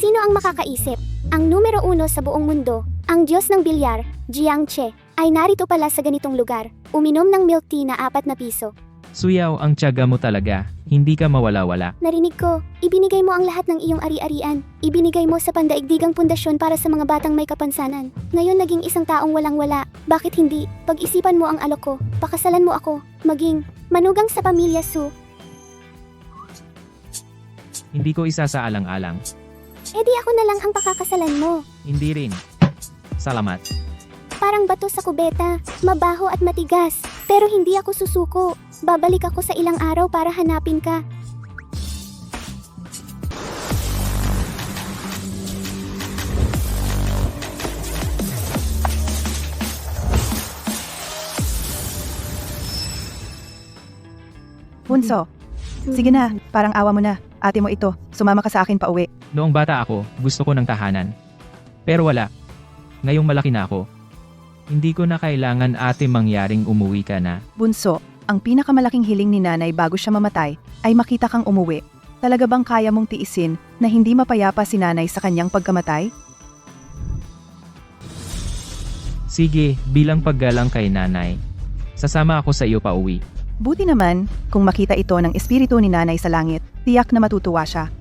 Sino ang makakaisip? Ang numero 1 sa buong mundo, ang Diyos ng bilyar, Jiang Che, ay narito pala sa ganitong lugar, uminom ng milk tea na 4 na piso. Suyaw, ang tiyaga mo talaga. Hindi ka mawala-wala. Narinig ko, ibinigay mo ang lahat ng iyong ari-arian. Ibinigay mo sa pandaigdigang pundasyon para sa mga batang may kapansanan. Ngayon naging isang taong walang-wala. Bakit hindi? Pag-isipan mo ang alok ko. Pakasalan mo ako. Maging manugang sa pamilya Su. Hindi ko isa sa alang-alang. E di ako na lang ang pakakasalan mo. Hindi rin. Salamat. Parang bato sa kubeta, mabaho at matigas. Pero hindi ako susuko. Babalik ako sa ilang araw para hanapin ka. Bunso, sige na, parang awa mo na. Ate mo ito, sumama ka sa akin pauwi. Noong bata ako, gusto ko ng tahanan. Pero wala. Ngayong malaki na ako. Hindi ko na kailangan ate mangyaring umuwi ka na. Bunso, ang pinakamalaking hiling ni nanay bago siya mamatay ay makita kang umuwi. Talaga bang kaya mong tiisin na hindi mapayapa si nanay sa kanyang pagkamatay? Sige, bilang paggalang kay nanay. Sasama ako sa iyo pauwi. Buti naman, kung makita ito ng espiritu ni nanay sa langit, tiyak na matutuwa siya.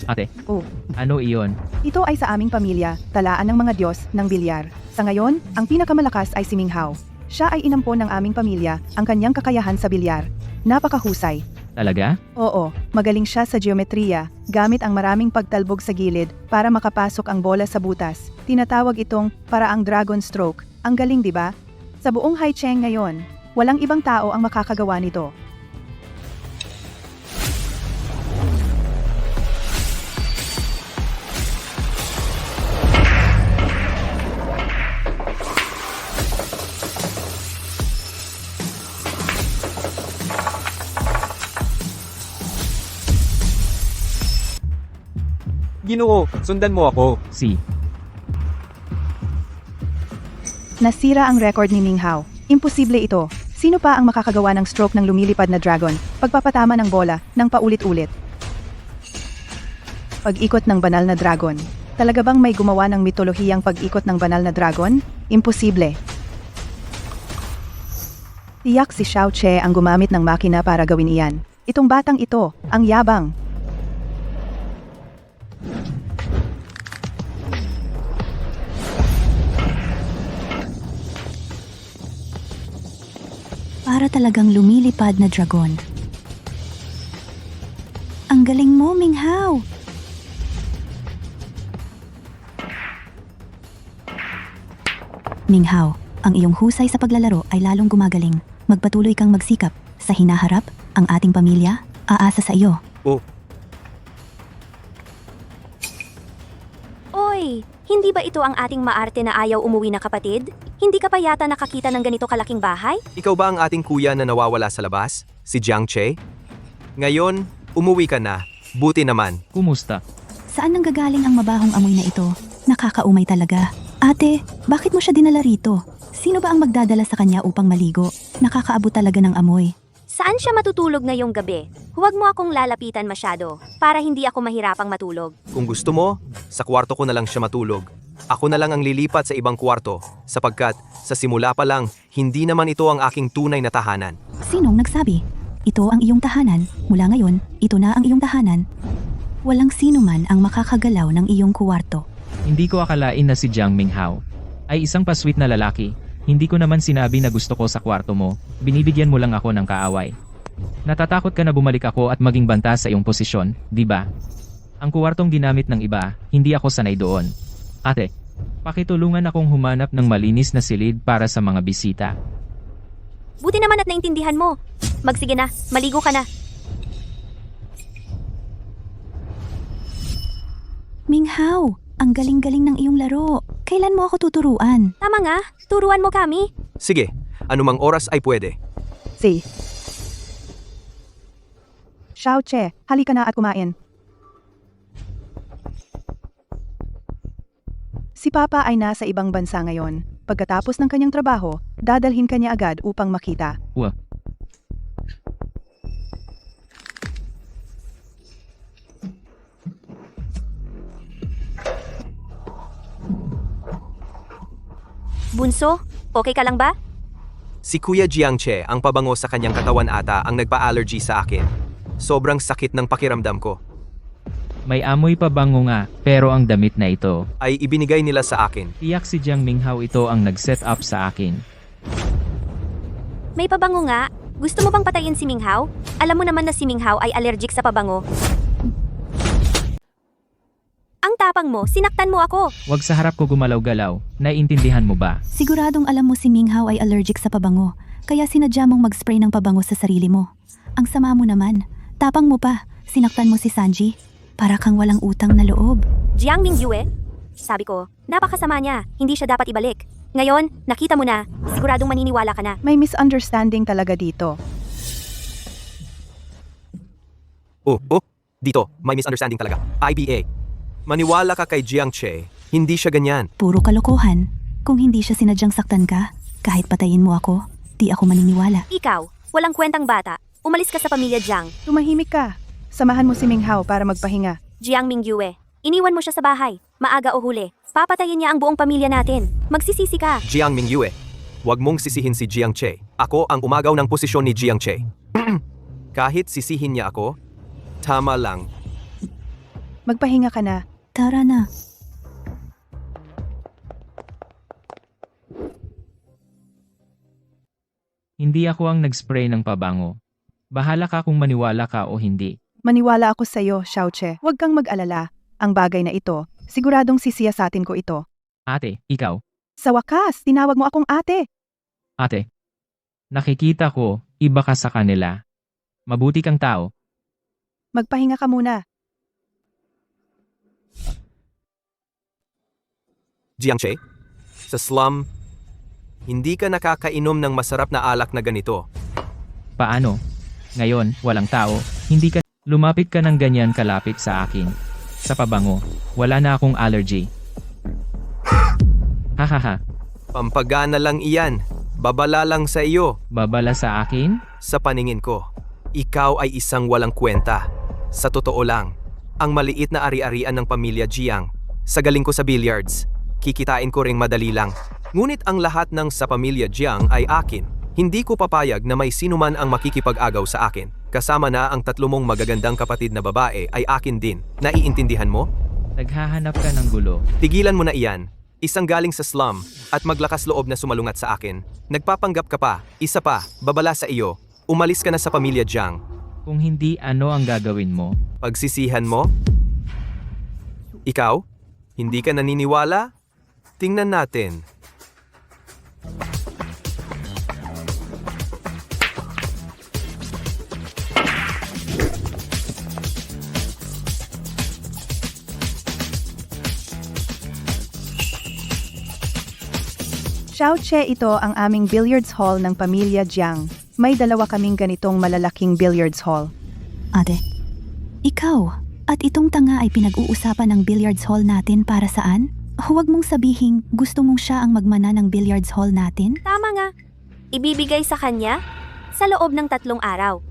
Ate, Oh, ano iyon? ito ay sa aming pamilya, talaan ng mga Diyos ng bilyar. Sa ngayon, ang pinakamalakas ay si Ming Hao. Siya ay inampon ng aming pamilya, ang kanyang kakayahan sa bilyar. Napakahusay. Talaga? Oo, magaling siya sa geometriya, gamit ang maraming pagtalbog sa gilid para makapasok ang bola sa butas. Tinatawag itong paraang dragon stroke. Ang galing, di ba? Sa buong Haicheng ngayon, walang ibang tao ang makakagawa nito. Ginoo, sundan mo ako. Si. Nasira ang record ni Ming Hao. Imposible ito. Sino pa ang makakagawa ng stroke ng lumilipad na dragon? Pagpapatama ng bola ng paulit-ulit. Pag-ikot ng banal na dragon. Talaga bang may gumawa ng mitolohiyang pag-ikot ng banal na dragon? Imposible. Tiyak si Xiao Che ang gumamit ng makina para gawin iyan. Itong batang ito, ang yabang. Para talagang lumilipad na dragon. Ang galing mo, Ming Hao! Ming Hao, ang iyong husay sa paglalaro ay lalong gumagaling. Magpatuloy kang magsikap. Sa hinaharap, ang ating pamilya, aasa sa iyo. Oy, hindi ba ito ang ating maarte na ayaw umuwi na kapatid? Hindi ka pa yata nakakita ng ganito kalaking bahay? Ikaw ba ang ating kuya na nawawala sa labas? Si Jiang Che? Ngayon, umuwi ka na. Buti naman. Kumusta? Saan nanggagaling ang mabahong amoy na ito? Nakakaumay talaga. Ate, bakit mo siya dinala rito? Sino ba ang magdadala sa kanya upang maligo? Nakakaabot talaga ng amoy. Saan siya matutulog ngayong gabi? Huwag mo akong lalapitan masyado para hindi ako mahirapang matulog. Kung gusto mo, sa kwarto ko na lang siya matulog. Ako na lang ang lilipat sa ibang kwarto, sapagkat sa simula pa lang, hindi naman ito ang aking tunay na tahanan. Sinong nagsabi? Ito ang iyong tahanan. Mula ngayon, ito na ang iyong tahanan. Walang sino man ang makakagalaw ng iyong kuwarto. Hindi ko akalain na si Jiang Ming Hao ay isang pasweet na lalaki. Hindi ko naman sinabi na gusto ko sa kwarto mo. Binibigyan mo lang ako ng kaaway. Natatakot ka na bumalik ako at maging banta sa iyong posisyon, di ba? Ang kuwartong ginamit ng iba, hindi ako sanay doon. Ate, pakitulungan akong humanap ng malinis na silid para sa mga bisita. Buti naman at naintindihan mo. Magsige na, maligo ka na. Ming Hao, ang galing-galing ng iyong laro. Kailan mo ako tuturuan? Tama nga, turuan mo kami. Sige, anumang oras ay pwede. Si Xiao Che, halika na at kumain. Si Papa ay nasa ibang bansa ngayon. Pagkatapos ng kanyang trabaho, dadalhin kanya agad upang makita. Bunso, okay ka lang ba? Si Kuya Jiangche, ang pabango sa kanyang katawan ata ang nagpa-allergy sa akin. Sobrang sakit ng pakiramdam ko. May amoy pabango nga, pero ang damit na ito. Ay ibinigay nila sa akin. Tiyak si Jiang Minghao ito ang nag-set up sa akin. May pabango nga. Gusto mo bang patayin si Minghao? Alam mo naman na si Minghao ay allergic sa pabango. Ang tapang mo, sinaktan mo ako. Huwag sa harap ko gumalaw-galaw, naiintindihan mo ba? Siguradong alam mo si Minghao ay allergic sa pabango, kaya sinadya mong mag-spray ng pabango sa sarili mo. Ang sama mo naman. Tapang mo pa. Sinaktan mo si Sanji. Para kang walang utang na loob. Jiang Mingyue? Sabi ko, napakasama niya. Hindi siya dapat ibalik. Ngayon, nakita mo na. Siguradong maniniwala ka na. May misunderstanding talaga dito. Dito, may misunderstanding talaga. IBA. Maniwala ka kay Jiangche, hindi siya ganyan. Puro kalokohan. Kung hindi siya sinadyang saktan ka, kahit patayin mo ako, di ako maniniwala. Ikaw, walang kwentang bata. Umalis ka sa pamilya Jiang. Tumahimik ka. Samahan mo si Minghao para magpahinga. Jiang Mingyue. Iniwan mo siya sa bahay. Maaga o huli. Papatayin niya ang buong pamilya natin. Magsisisi ka. Jiang Mingyue, huwag mong sisihin si Jiangche. Ako ang umagaw ng posisyon ni Jiangche. Kahit sisihin niya ako, tama lang. Magpahinga ka na. Tara na. Hindi ako ang nag-spray ng pabango. Bahala ka kung maniwala ka o hindi. Maniwala ako sa iyo, Xiaoche. Huwag kang mag-alala. Ang bagay na ito, siguradong sisiyasatin ko ito. Ate, ikaw. Sa wakas, tinawag mo akong ate. Ate. Nakikita ko, iba ka sa kanila. Mabuti kang tao. Magpahinga ka muna. Jiangche, sa slum, hindi ka nakakainom ng masarap na alak na ganito. Paano? Ngayon, walang tao, hindi ka lumapit ka ng ganyan kalapit sa akin. Sa pabango, wala na akong allergy. Hahaha, Pampagana lang iyan. Babala lang sa iyo. babala sa akin? Sa paningin ko, ikaw ay isang walang kwenta. Sa totoo lang, ang maliit na ari-arian ng pamilya Jiang, sa galing ko sa billiards, kikitain ko ring madali lang. Ngunit ang lahat ng sa pamilya Jiang ay akin. Hindi ko papayag na may sino man ang makikipag-agaw sa akin. Kasama na ang 3 mong magagandang kapatid na babae ay akin din. Naiintindihan mo? Naghahanap ka ng gulo. Tigilan mo na iyan. Isang galing sa slum at maglakas loob na sumalungat sa akin. Nagpapanggap ka pa. Isa pa, babala sa iyo. Umalis ka na sa pamilya Jiang. Kung hindi, ano ang gagawin mo? Pagsisihan mo? Ikaw? Hindi ka naniniwala? Tingnan natin. Xiaoche, ito ang aming billiards hall ng pamilya Jiang. May 2 kaming ganitong malalaking billiards hall. Ate. Ikaw, at itong tanga ay pinag-uusapan ng billiards hall natin para saan? Huwag mong sabihin gusto mong siya ang magmana ng billiards hall natin? Tama nga. Ibibigay sa kanya sa loob ng 3 araw.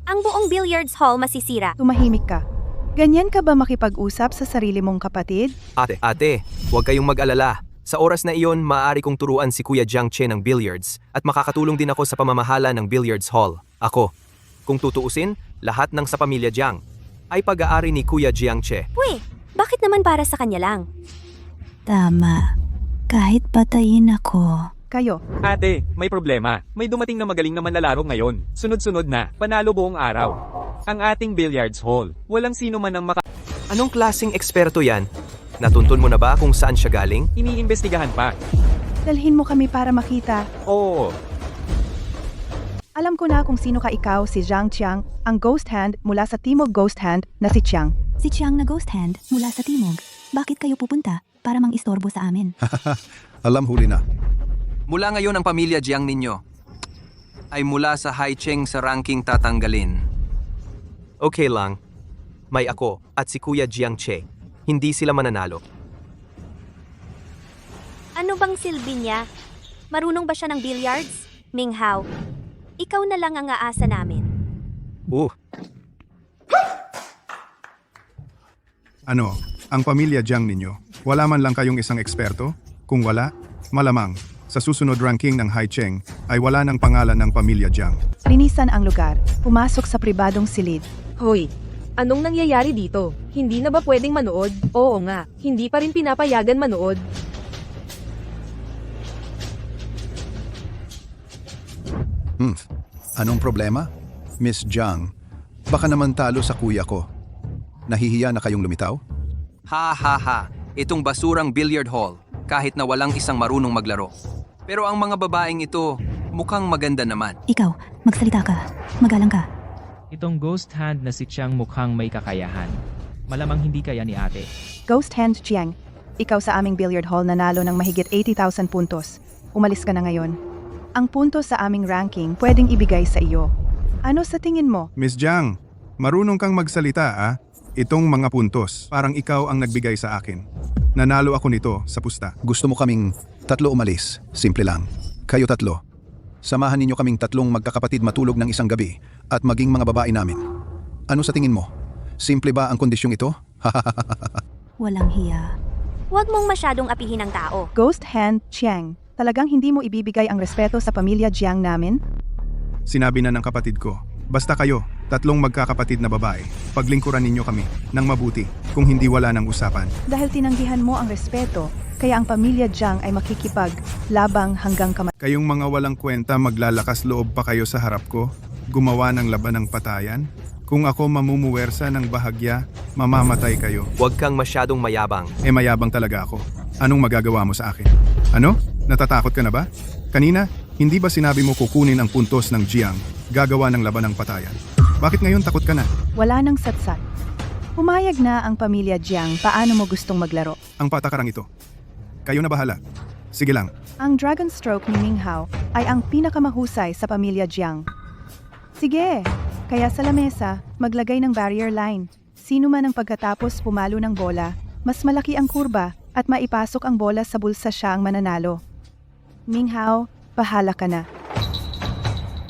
Ang buong billiards hall masisira. Tumahimik ka. Ganyan ka ba makipag-usap sa sarili mong kapatid? Ate, huwag kayong mag-alala. Sa oras na iyon, maaari kong turuan si Kuya Jiangche ng billiards at makakatulong din ako sa pamamahala ng billiards hall. Ako. Kung tutuusin, lahat ng sa pamilya Jiang ay pag-aari ni Kuya Jiangche. Uy, bakit naman para sa kanya lang? Tama. Kahit patayin ako. Kayo. Ate, may problema. May dumating na magaling na manlalaro ngayon. Sunod-sunod na, panalo buong araw. Ang ating billiards hall. Walang sino man ang Anong klaseng eksperto yan? Natuntun mo na ba kung saan siya galing? iniimbestigahan pa. Dalhin mo kami para makita. Oo, Alam ko na kung sino ka ikaw, si Zhang Qiang, ang ghost hand mula sa Timog Ghost Hand na si Qiang. Si Chiang na ghost hand mula sa Timog. Bakit kayo pupunta? Para mang-istorbo sa amin. Alam huli na. Mula ngayon ang pamilya Jiang ninyo ay mula sa Haicheng sa ranking tatanggalin. Okay lang. May ako at si Kuya Jiangche. Hindi sila mananalo. Ano bang silbi niya? Marunong ba siya ng billiards? Minghao, ikaw na lang ang aasa namin. Ano, ang pamilya Jiang ninyo, wala man lang kayong isang eksperto? Kung wala, malamang, Sa susunod ranking ng Haicheng ay wala ng pangalan ng pamilya Jiang. Linisan ang lugar. Pumasok sa pribadong silid. Hoy, anong nangyayari dito? Hindi na ba pwedeng manood? Oo nga, hindi pa rin pinapayagan manood. Anong problema? Miss Jiang, baka naman talo sa kuya ko. Nahihiya na kayong lumitaw? Ha ha ha, itong basurang billiard hall, kahit na walang isang marunong maglaro. Pero ang mga babaeng ito, mukhang maganda naman. Ikaw, magsalita ka. Magalang ka. Itong ghost hand na si Chiang mukhang may kakayahan. Malamang hindi kaya ni ate. Ghost Hand Jiang, ikaw sa aming billiard hall nanalo ng mahigit 80,000 puntos. Umalis ka na ngayon. Ang puntos sa aming ranking pwedeng ibigay sa iyo. Ano sa tingin mo? Miss Jiang, marunong kang magsalita ah. Itong mga puntos, parang ikaw ang nagbigay sa akin. Nanalo ako nito sa pusta. Gusto mo kaming tatlo umalis? Simple lang. Kayo tatlo. Samahan ninyo kaming tatlong magkakapatid matulog ng isang gabi at maging mga babae namin. Ano sa tingin mo? Simple ba ang kondisyong ito? Walang hiya. Huwag mong masyadong apihin ang tao. Ghost Hand Jiang, talagang hindi mo ibibigay ang respeto sa pamilya Jiang namin? Sinabi na ng kapatid ko, basta kayo, tatlong magkakapatid na babae, paglingkuran ninyo kami ng mabuti kung hindi wala ng usapan. Dahil tinanggihan mo ang respeto, kaya ang pamilya Jiang ay makikipag-labang hanggang kamay. Kayong mga walang kwenta maglalakas loob pa kayo sa harap ko, gumawa ng laban ng patayan. Kung ako mamumuwersa ng bahagya, mamamatay kayo. Huwag kang masyadong mayabang. Mayabang talaga ako. Anong magagawa mo sa akin? Ano? Natatakot ka na ba? Kanina, hindi ba sinabi mo kukunin ang puntos ng Jiang, gagawa ng laban ng patayan? Bakit ngayon takot ka na? Wala nang satsat. Pumayag na ang pamilya Jiang, paano mo gustong maglaro? Ang patakarang ito. Kayo na bahala. Sige lang. Ang Dragon Stroke ni Ming Hao ay ang pinakamahusay sa pamilya Jiang. Sige, kaya sa lamesa, maglagay ng barrier line. Sino man ang pagkatapos pumalo ng bola, mas malaki ang kurba at maipasok ang bola sa bulsa siya ang mananalo. Ming Hao, bahala ka na.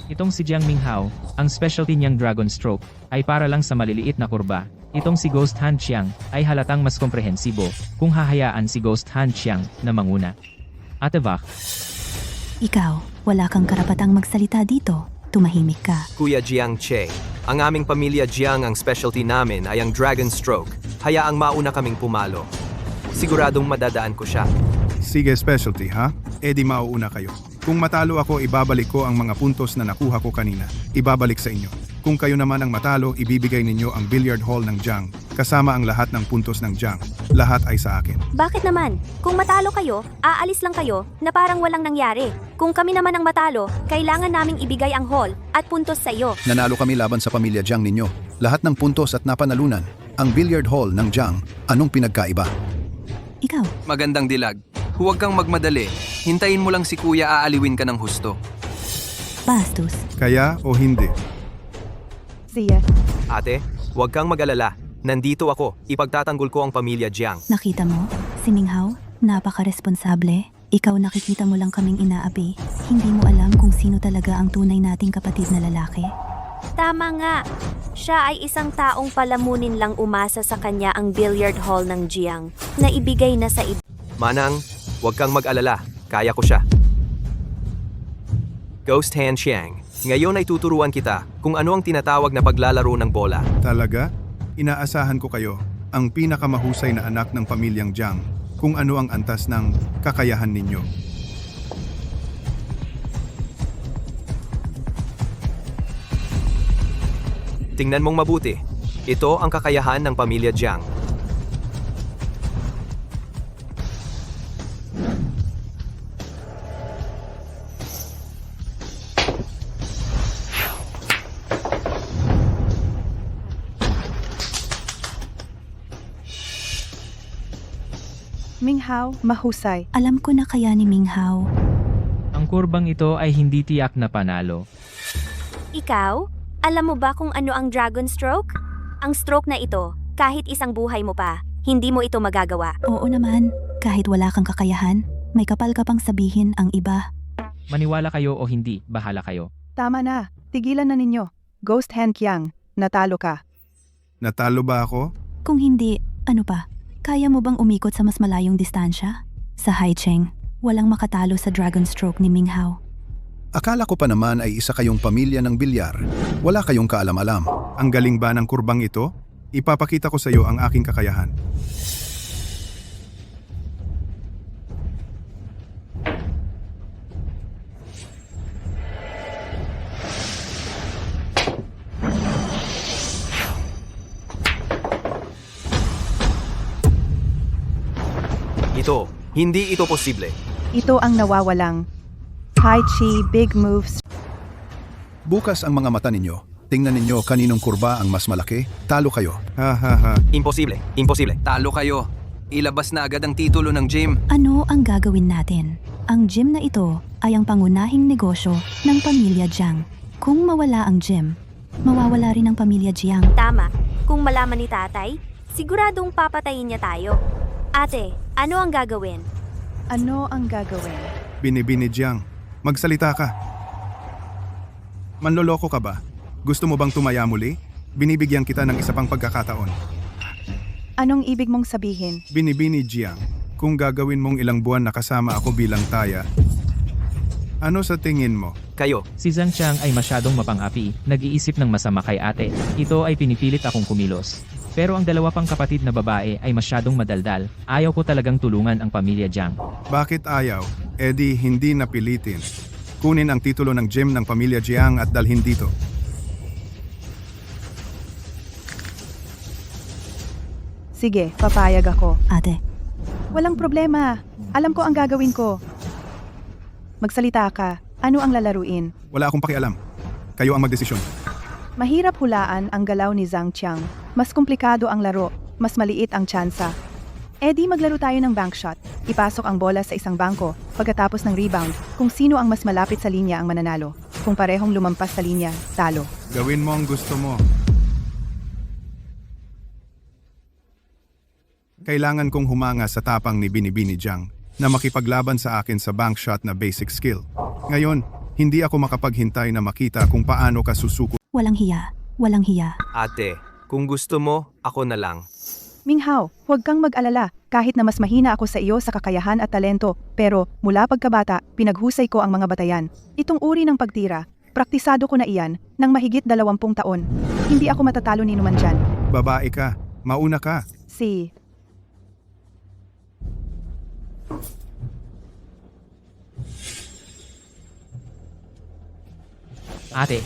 Itong si Jiang Minghao, ang specialty niyang Dragon Stroke, ay para lang sa maliliit na kurba. Itong si Ghost Hand Chiang ay halatang mas komprehensibo kung hahayaan si Ghost Hand Chiang na manguna. Ate Vach, Ikaw, wala kang karapatang magsalita dito. Tumahimik ka. Kuya Jiang Che, ang aming pamilya Jiang ang specialty namin ay ang Dragon Stroke. Hayaang mauna kaming pumalo. Siguradong madadaan ko siya. Sige specialty ha? E di mauuna kayo. Kung matalo ako, ibabalik ko ang mga puntos na nakuha ko kanina. Ibabalik sa inyo. Kung kayo naman ang matalo, ibibigay ninyo ang billiard hall ng Jiang, kasama ang lahat ng puntos ng Jiang. Lahat ay sa akin. Bakit naman? Kung matalo kayo, aalis lang kayo na parang walang nangyari. Kung kami naman ang matalo, kailangan naming ibigay ang hall at puntos sa iyo. Nanalo kami laban sa pamilya Jiang ninyo. Lahat ng puntos at napanalunan. Ang billiard hall ng Jiang, anong pinagkaiba? Ikaw, Magandang dilag. Huwag kang magmadali. Hintayin mo lang si kuya, aaliwin ka ng husto. bastos. Kaya o hindi? Zia, Ate, huwag kang mag-alala. Nandito ako. Ipagtatanggol ko ang pamilya Jiang. Nakita mo? Si Minghao, napaka-responsable. Ikaw nakikita mo lang kaming inaapi. Hindi mo alam kung sino talaga ang tunay nating kapatid na lalaki. Tama nga. Siya ay isang taong palamunin lang umasa sa kanya ang billiard hall ng Jiang na ibigay na sa iba. Manang, huwag kang mag-alala. Kaya ko siya. Ghost Hand Chiang, ngayon ay tuturuan kita kung ano ang tinatawag na paglalaro ng bola. Talaga? Inaasahan ko kayo, ang pinakamahusay na anak ng pamilyang Jiang, kung ano ang antas ng kakayahan ninyo. Tingnan mong mabuti. Ito ang kakayahan ng pamilya Jiang. Ming Hao, mahusay. Alam ko na kaya ni Minghao. ang kurbang ito ay hindi tiyak na panalo. Ikaw? Alam mo ba kung ano ang Dragon Stroke? Ang stroke na ito, kahit isang buhay mo pa, hindi mo ito magagawa. Oo naman, kahit wala kang kakayahan, may kapal ka pang sabihin ang iba. Maniwala kayo o hindi, bahala kayo. Tama na, tigilan na ninyo. Ghost Hand Yang, natalo ka. Natalo ba ako? Kung hindi, ano pa? Kaya mo bang umikot sa mas malayong distansya? Sa Haicheng, Walang makatalo sa Dragon Stroke ni Ming Hao. Akala ko pa naman ay isa kayong pamilya ng bilyar. Wala kayong kaalam-alam. Ang galing ba ng kurbang ito? Ipapakita ko sa iyo ang aking kakayahan. Hindi ito posible. Ito ang nawawalang. Tai Chi, big moves. Bukas ang mga mata ninyo. Tingnan ninyo kaninong kurba ang mas malaki. Talo kayo. Ha ha ha. Imposible. Talo kayo. Ilabas na agad ang titulo ng gym. Ano ang gagawin natin? Ang gym na ito ay ang pangunahing negosyo ng pamilya Jiang. Kung mawala ang gym, mawawala rin ang pamilya Jiang. Tama. Kung malaman ni tatay, siguradong papatayin niya tayo. Ate, ano ang gagawin? Ano ang gagawin? Binibini Jiang, magsalita ka. Manloloko ka ba? Gusto mo bang tumaya muli? Binibigyan kita ng isa pang pagkakataon. Anong ibig mong sabihin? Binibini Jiang, kung gagawin mong ilang buwan na kasama ako bilang taya, ano sa tingin mo? Kayo. Si Zhang Qiang ay masyadong mapang-api, nag-iisip ng masama kay ate. Ito ay pinipilit akong kumilos. Pero ang dalawa pang kapatid na babae ay masyadong madaldal. Ayaw ko talagang tulungan ang pamilya Jiang. Bakit ayaw? Eddie, hindi napilitin. Kunin ang titulo ng gym ng pamilya Jiang at dalhin dito. Sige, papayag ako. Ate, Walang problema. Alam ko ang gagawin ko. Magsalita ka. Ano ang lalaruin? Wala akong pakialam. Kayo ang magdesisyon. Mahirap hulaan ang galaw ni Zhang Qiang. Mas komplikado ang laro. Mas maliit ang tsansa. Eddie, maglaro tayo ng bank shot. Ipasok ang bola sa isang bangko. Pagkatapos ng rebound, kung sino ang mas malapit sa linya ang mananalo. Kung parehong lumampas sa linya, talo. Gawin mo ang gusto mo. Kailangan kong humanga sa tapang ni Binibini Jiang na makipaglaban sa akin sa bank shot na basic skill. Ngayon, hindi ako makapaghintay na makita kung paano ka susuko. walang hiya. Walang hiya. Ate, kung gusto mo, ako na lang. Ming Hao, huwag kang mag-alala. Kahit na mas mahina ako sa iyo sa kakayahan at talento, pero mula pagkabata, pinaghusay ko ang mga batayan. Itong uri ng pagtira, praktisado ko na iyan ng mahigit 20 taon. Hindi ako matatalo ni numan dyan. Babae ka, mauna ka. Si... Ate,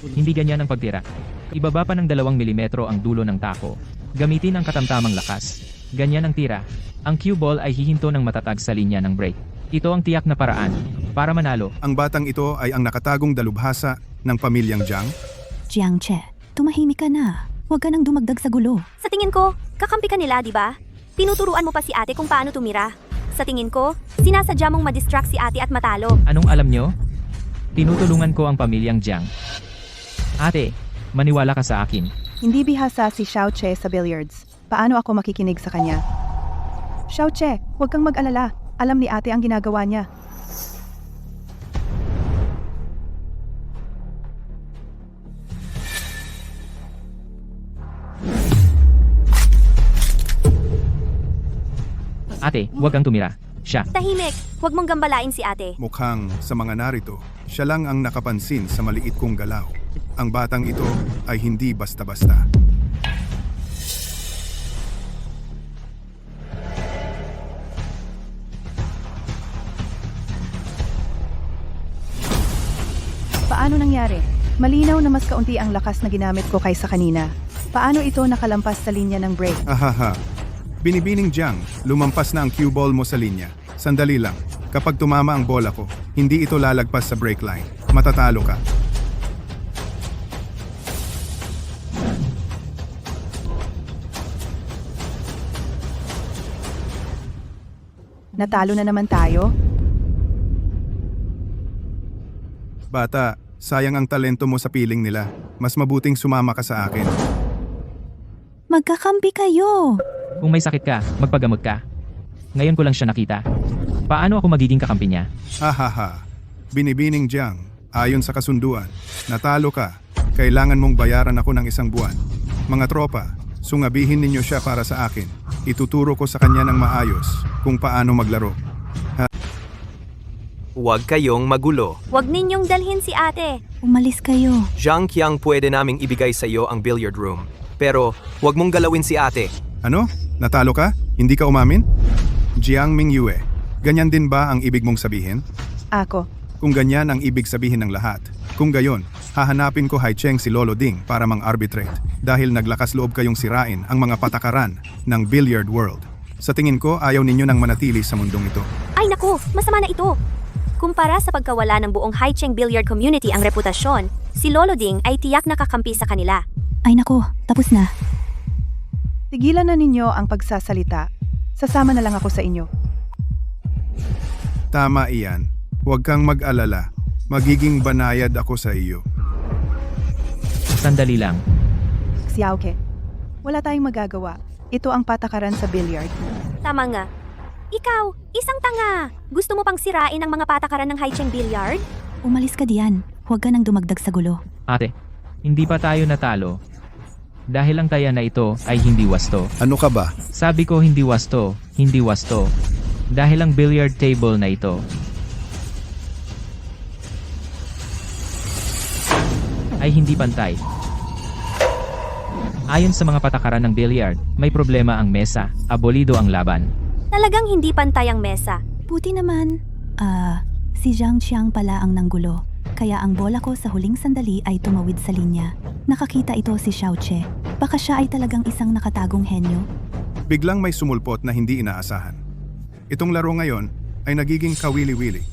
hindi ganyan ang pagtira. Ibaba pa ng 2 milimetro ang dulo ng tako. Gamitin ang katamtamang lakas. Ganyan ang tira. Ang cue ball ay hihinto ng matatag sa linya ng break. Ito ang tiyak na paraan para manalo. Ang batang ito ay ang nakatagong dalubhasa ng pamilyang Jiang. Jiang Che, tumahimik ka na. Huwag ka nang dumagdag sa gulo. Sa tingin ko, kakampi ka nila, di ba? Tinuturuan mo pa si ate kung paano tumira. Sa tingin ko, sinasadya mong madistract si ate at matalo. Anong alam nyo? Tinutulungan ko ang pamilyang Jiang. Ate, maniwala ka sa akin. Hindi bihasa si Xiao Che sa billiards. Paano ako makikinig sa kanya? Xiao Che, huwag kang mag-alala. Alam ni ate ang ginagawa niya. Ate, huwag kang tumira. Siya. Tahimik, huwag mong gambalain si ate. Mukhang sa mga narito, siya lang ang nakapansin sa maliit kong galaw. Ang batang ito ay hindi basta-basta. Paano nangyari? Malinaw na mas kaunti ang lakas na ginamit ko kaysa kanina. Paano ito nakalampas sa linya ng break? Ahaha. Binibining Jiang, lumampas na ang cue ball mo sa linya. Sandali lang. Kapag tumama ang bola ko, hindi ito lalagpas sa break line. Matatalo ka. Natalo na naman tayo? Bata, sayang ang talento mo sa piling nila. Mas mabuting sumama ka sa akin. Magkakampi kayo. Kung may sakit ka, magpagamot ka. Ngayon ko lang siya nakita. Paano ako magiging kakampi niya? Hahaha. Binibining Jiang, ayon sa kasunduan, natalo ka. Kailangan mong bayaran ako ng 1 buwan. Mga tropa, sungabihin ninyo siya para sa akin. Ituturo ko sa kanya ng maayos kung paano maglaro. Huwag kayong magulo. Huwag ninyong dalhin si ate. Umalis kayo. Jiang Qiang, pwede naming ibigay sa iyo ang billiard room. Pero, huwag mong galawin si ate. Ano? Natalo ka? Hindi ka umamin? Jiang Mingyue, ganyan din ba ang ibig mong sabihin? Ako. Kung ganyan ang ibig sabihin ng lahat, kung gayon, hahanapin ko Haicheng si Lolo Ding para mang-arbitrate dahil naglakas loob kayong sirain ang mga patakaran ng billiard world. Sa tingin ko, ayaw ninyo nang manatili sa mundong ito. Ay naku, masama na ito. Kumpara sa pagkawala ng buong Haicheng Billiard community ang reputasyon, si Lolo Ding ay tiyak nakakampi sa kanila. Ay nako, tapos na. Tigilan na ninyo ang pagsasalita. Sasama na lang ako sa inyo. Tama iyan. Huwag kang mag-alala. Magiging banayad ako sa iyo. Sandali lang. Xiaoke. Wala tayong magagawa. Ito ang patakaran sa billiard. Tama nga. Ikaw, isang tanga. Gusto mo pang sirain ang mga patakaran ng Haicheng Billiard? Umalis ka diyan. Huwag ka nang dumagdag sa gulo. Ate, hindi pa tayo natalo. Dahil ang taya na ito ay hindi wasto. Ano ka ba? Sabi ko hindi wasto, hindi wasto. Dahil ang billiard table na ito ay hindi pantay. Ayon sa mga patakaran ng billiard, may problema ang mesa, abolido ang laban. Talagang hindi pantay ang mesa. Buti naman. Si Jiang Qiang pala ang nanggulo. Kaya ang bola ko sa huling sandali ay tumawid sa linya. Nakakita ito si Xiaoche. Baka siya ay talagang isang nakatagong henyo. Biglang may sumulpot na hindi inaasahan. Itong laro ngayon ay nagiging kawili-wili.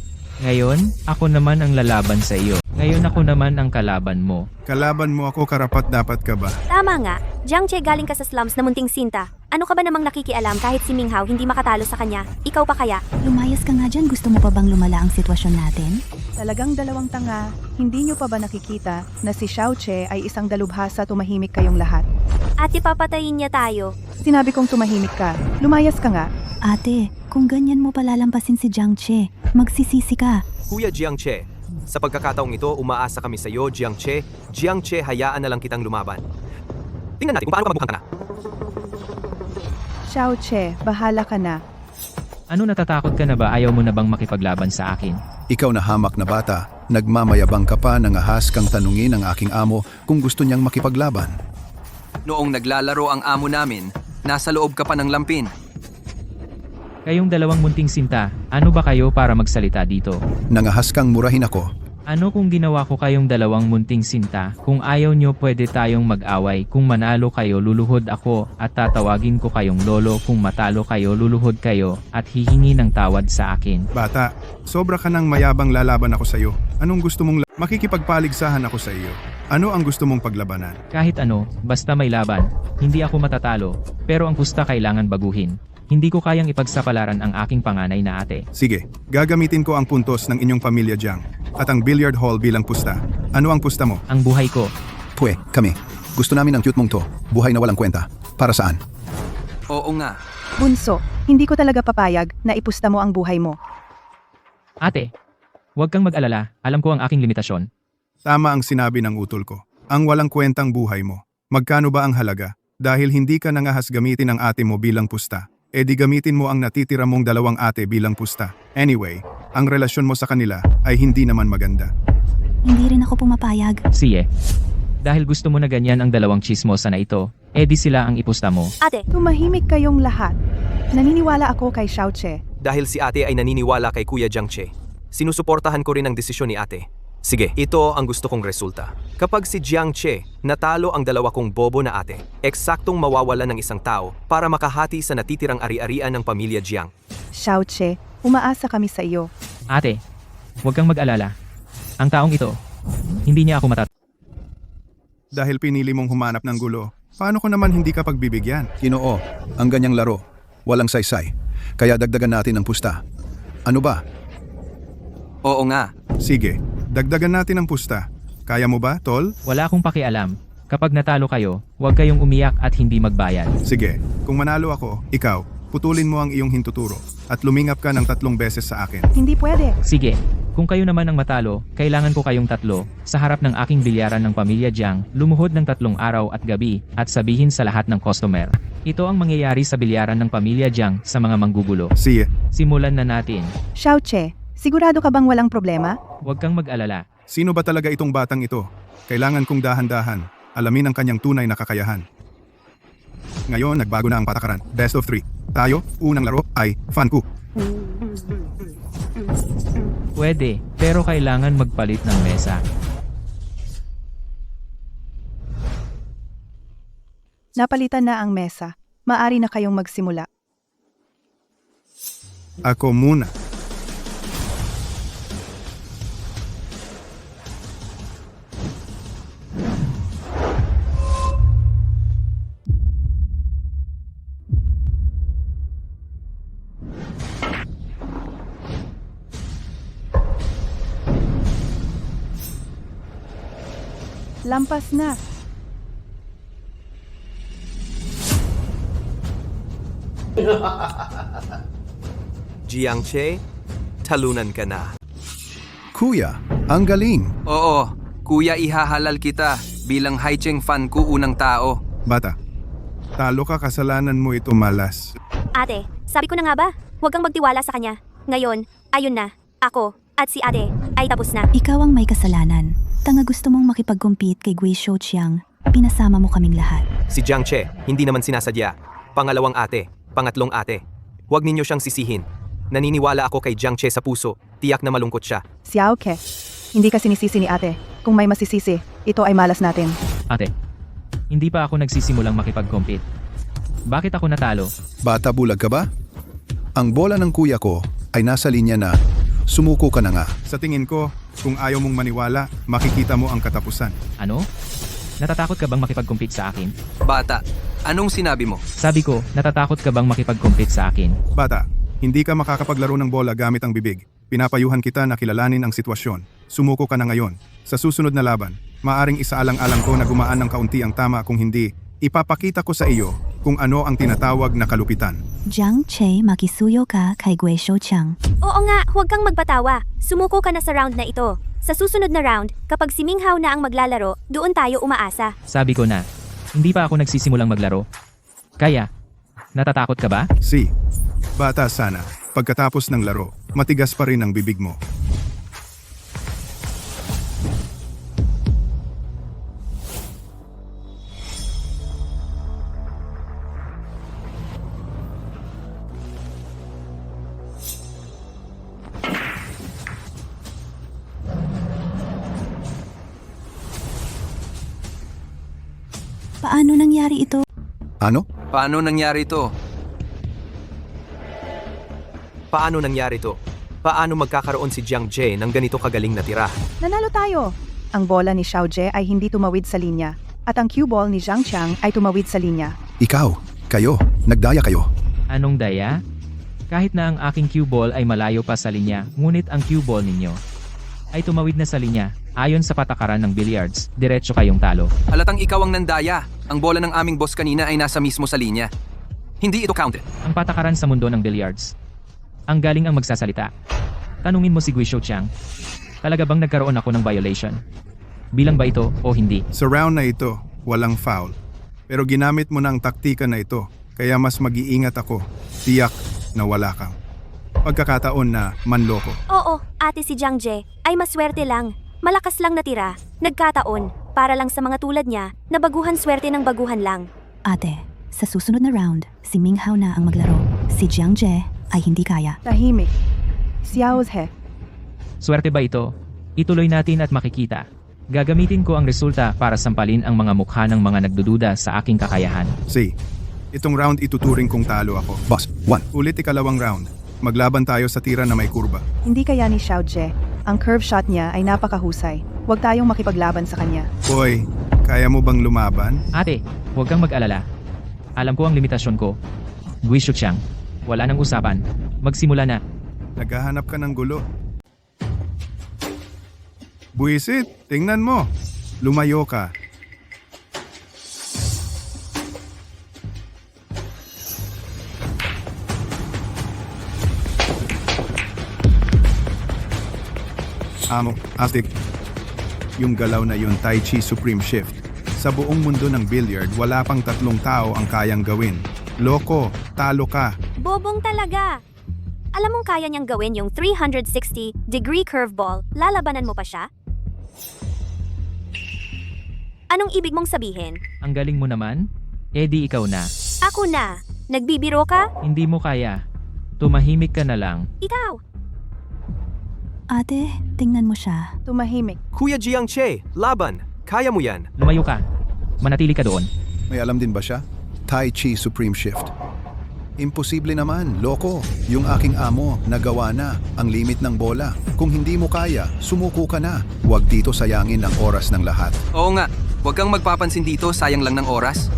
Ngayon, ako naman ang lalaban sa iyo. Ngayon ako naman ang kalaban mo. Kalaban mo ako, karapat dapat ka ba? Tama nga, Jiang Che galing ka sa slums na munting sinta. Ano ka ba namang nakikialam kahit si Minghao hindi makatalo sa kanya? Ikaw pa kaya? Lumayas ka nga dyan. Gusto mo pa bang lumala ang sitwasyon natin? Talagang dalawang tanga. Hindi nyo pa ba nakikita na si Xiaoche ay isang dalubhasa, tumahimik kayong lahat? Ate, papatayin niya tayo. Sinabi kong tumahimik ka. Lumayas ka nga. Ate, kung ganyan mo palalampasin si Jiang Che, magsisisi ka. Kuya Jiang Che, sa pagkakataong ito, umaasa kami sa iyo, Jiang Che. Jiang Che, hayaan na lang kitang lumaban. Tingnan natin kung paano ka mabukhang ka na. Xiaoche, bahala ka na. Ano, natatakot ka na ba? Ayaw mo na bang makipaglaban sa akin? Ikaw na hamak na bata, nagmamayabang ka pa nang ahas kang tanungin ang aking amo kung gusto niyang makipaglaban. Noong naglalaro ang amo namin, nasa loob ka pa ng lampin. Kayong dalawang munting sinta, ano ba kayo para magsalita dito? Nangahas kang murahin ako. Ano kung ginawa ko kayong dalawang munting sinta? Kung ayaw nyo, pwede tayong mag-away. Kung manalo kayo, luluhod ako at tatawagin ko kayong lolo. Kung matalo kayo, luluhod kayo at hihingi ng tawad sa akin. Bata, sobra ka nang mayabang, lalaban ako sa iyo. Anong gusto mong makikipagpaligsahan ako sa iyo? Ano ang gusto mong paglabanan? Kahit ano, basta may laban, hindi ako matatalo. Pero ang pusta kailangan baguhin. Hindi ko kayang ipagsapalaran ang aking panganay na ate. Sige, gagamitin ko ang puntos ng inyong pamilya Jiang at ang billiard hall bilang pusta. Ano ang pusta mo? Ang buhay ko. Pwe, kami. Gusto namin ang cute mong to. Buhay na walang kwenta. Para saan? Oo nga. Bunso, hindi ko talaga papayag na ipusta mo ang buhay mo. Ate, huwag kang mag-alala. Alam ko ang aking limitasyon. Tama ang sinabi ng utol ko. Ang walang kwentang buhay mo. Magkano ba ang halaga? Dahil hindi ka nangahas gamitin ang ate mo bilang pusta, e di gamitin mo ang natitira mong dalawang ate bilang pusta. Anyway, ang relasyon mo sa kanila ay hindi naman maganda. Hindi rin ako pumapayag. Siye. Dahil gusto mo na ganyan ang dalawang chismosa na ito, edi sila ang ipusta mo. Ate, Tumahimik kayong lahat. Naniniwala ako kay Xiaoche. Dahil si ate ay naniniwala kay Kuya Jiang Che, sinusuportahan ko rin ang desisyon ni ate. Sige, ito ang gusto kong resulta. Kapag si Jiang Che natalo ang dalawa kong bobo na ate, eksaktong mawawala ng isang tao para makahati sa natitirang ari-arian ng pamilya Jiang. Xiaoche, umaasa kami sa iyo. Ate, huwag kang mag-alala. Ang taong ito, hindi niya ako Dahil pinili mong humanap ng gulo, paano ko naman hindi ka pagbibigyan? Ginoo, ang ganyang laro. Walang saysay. Kaya dagdagan natin ang pusta. Ano ba? Oo nga. Sige, dagdagan natin ang pusta. Kaya mo ba, tol? Wala akong pakialam. Kapag natalo kayo, huwag kayong umiyak at hindi magbayad. Sige, kung manalo ako, ikaw, putulin mo ang iyong hintuturo at lumingap ka ng 3 beses sa akin. Hindi pwede. Sige, kung kayo naman ang matalo, kailangan ko kayong tatlo, sa harap ng aking bilyaran ng pamilya Jiang, lumuhod ng 3 araw at gabi, at sabihin sa lahat ng customer. Ito ang mangyayari sa bilyaran ng pamilya Jiang sa mga manggugulo. Sige, Simulan na natin. Xiaoche, Sigurado ka bang walang problema? Huwag kang mag-alala. Sino ba talaga itong batang ito? Kailangan kong dahan-dahan. Alamin ang kanyang tunay na kakayahan. Ngayon, nagbago na ang patakaran. Best of 3. Tayo, unang laro ay Fanku. Pwede, pero kailangan magpalit ng mesa. Napalitan na ang mesa. Maari na kayong magsimula. Ako muna. Lampas na. Jiangche, talunan ka na. Kuya, ang galing. Oo, kuya ihahalal kita bilang Haicheng fan ko unang tao. Bata, talo ka, kasalanan mo ito, malas. Ate, sabi ko na nga ba? Huwag kang magtiwala sa kanya. Ngayon, ayun na. Ako at si ate ay tapos na. Ikaw ang may kasalanan. Tanga gusto mong makipag-compete kay Gui Shouqiang. Pinasama mo kaming lahat. Si Jiangche, hindi naman sinasadya. Pangalawang ate, pangatlong ate. Huwag ninyo siyang sisihin. Naniniwala ako kay Jiangche sa puso. Tiyak na malungkot siya. Xiaoke, hindi ka sinisisi ni ate. Kung may masisisi, ito ay malas natin. Ate, hindi pa ako nagsisimulang makipag-compete. Bakit ako natalo? Bata, bulag ka ba? Ang bola ng kuya ko ay nasa linya na. Sumuko ka na nga. Sa tingin ko, kung ayaw mong maniwala, makikita mo ang katapusan. Ano? Natatakot ka bang makipag-compete sa akin? Bata, anong sinabi mo? Sabi ko, natatakot ka bang makipag-compete sa akin? Bata, hindi ka makakapaglaro ng bola gamit ang bibig. Pinapayuhan kita na kilalanin ang sitwasyon. Sumuko ka na ngayon. Sa susunod na laban, maaring isaalang-alang ko na gumaan ng kaunti ang tama, kung hindi, ipapakita ko sa iyo kung ano ang tinatawag na kalupitan. Jiang Che, makisuyo ka kay Gui Shouqiang. Oo nga, huwag kang magpatawa. Sumuko ka na sa round na ito. Sa susunod na round, kapag si Ming Hao na ang maglalaro, doon tayo umaasa. Sabi ko na, hindi pa ako nagsisimulang maglaro. Kaya, natatakot ka ba? Si, bata, sana, pagkatapos ng laro, matigas pa rin ang bibig mo. Paano nangyari ito? Ano? Paano nangyari to? Paano nangyari to? Paano magkakaroon si Jiangche ng ganito kagaling na tira? Nanalo tayo! Ang bola ni Xiaoje ay hindi tumawid sa linya. At ang cue ball ni Zhang Qiang ay tumawid sa linya. Ikaw, kayo, nagdaya kayo. Anong daya? Kahit na ang aking cue ball ay malayo pa sa linya, ngunit ang cue ball ninyo ay tumawid na sa linya. Ayon sa patakaran ng billiards, diretso kayong talo. Halatang ikaw ang nandaya. Ang bola ng aming boss kanina ay nasa mismo sa linya. Hindi ito counted. Ang patakaran sa mundo ng billiards. Ang galing ang magsasalita. Tanungin mo si Gui Shouqiang. Talaga bang nagkaroon ako ng violation? Bilang ba ito o hindi? Sa round na ito, walang foul. Pero ginamit mo na ang taktika na ito, kaya mas mag-iingat ako. Tiyak na wala kang pagkakataon na manloko. Oo, ate si Jiangche ay maswerte lang. Malakas lang natira. Nagkataon. Para lang sa mga tulad niya, na baguhan swerte ng baguhan lang. Ate, sa susunod na round, si Ming Hao na ang maglaro. Si Jiang Je ay hindi kaya. Tahimik. Xiaoze, Swerte ba ito? Ituloy natin at makikita. Gagamitin ko ang resulta para sampalin ang mga mukha ng mga nagdududa sa aking kakayahan. Si, itong round ituturing kong talo ako. Boss, 1. Ulit ikalawang round. Maglaban tayo sa tira na may kurba. hindi kaya ni Xiaoje. Ang curve shot niya ay napakahusay. Huwag tayong makipaglaban sa kanya. Hoy, kaya mo bang lumaban? Ate, huwag kang mag-alala. Alam ko ang limitasyon ko. Gui Shouqiang, wala nang usapan. Magsimula na. Naghahanap ka ng gulo. Buisit, tingnan mo. Lumayo ka. Amo, astig. Yung galaw na yun, Tai Chi Supreme Shift. Sa buong mundo ng billiard, wala pang 3 tao ang kayang gawin. Loko, talo ka. Bobong talaga. Alam mong kaya niyang gawin yung 360-degree curveball, lalabanan mo pa siya? Anong ibig mong sabihin? Ang galing mo naman? Di ikaw na. Ako na. Nagbibiro ka? Hindi mo kaya. Tumahimik ka na lang. Ikaw. Ate, tingnan mo siya. Tumahimik. Kuya Jiang Che, laban. Kaya mo yan. Lumayo ka. Manatili ka doon. May alam din ba siya? Tai Chi Supreme Shift. Imposible naman, loko. Yung aking amo, nagawa na ang limit ng bola. Kung hindi mo kaya, sumuko ka na. Huwag dito sayangin ang oras ng lahat. Oo nga, huwag kang magpapansin dito, sayang lang ng oras.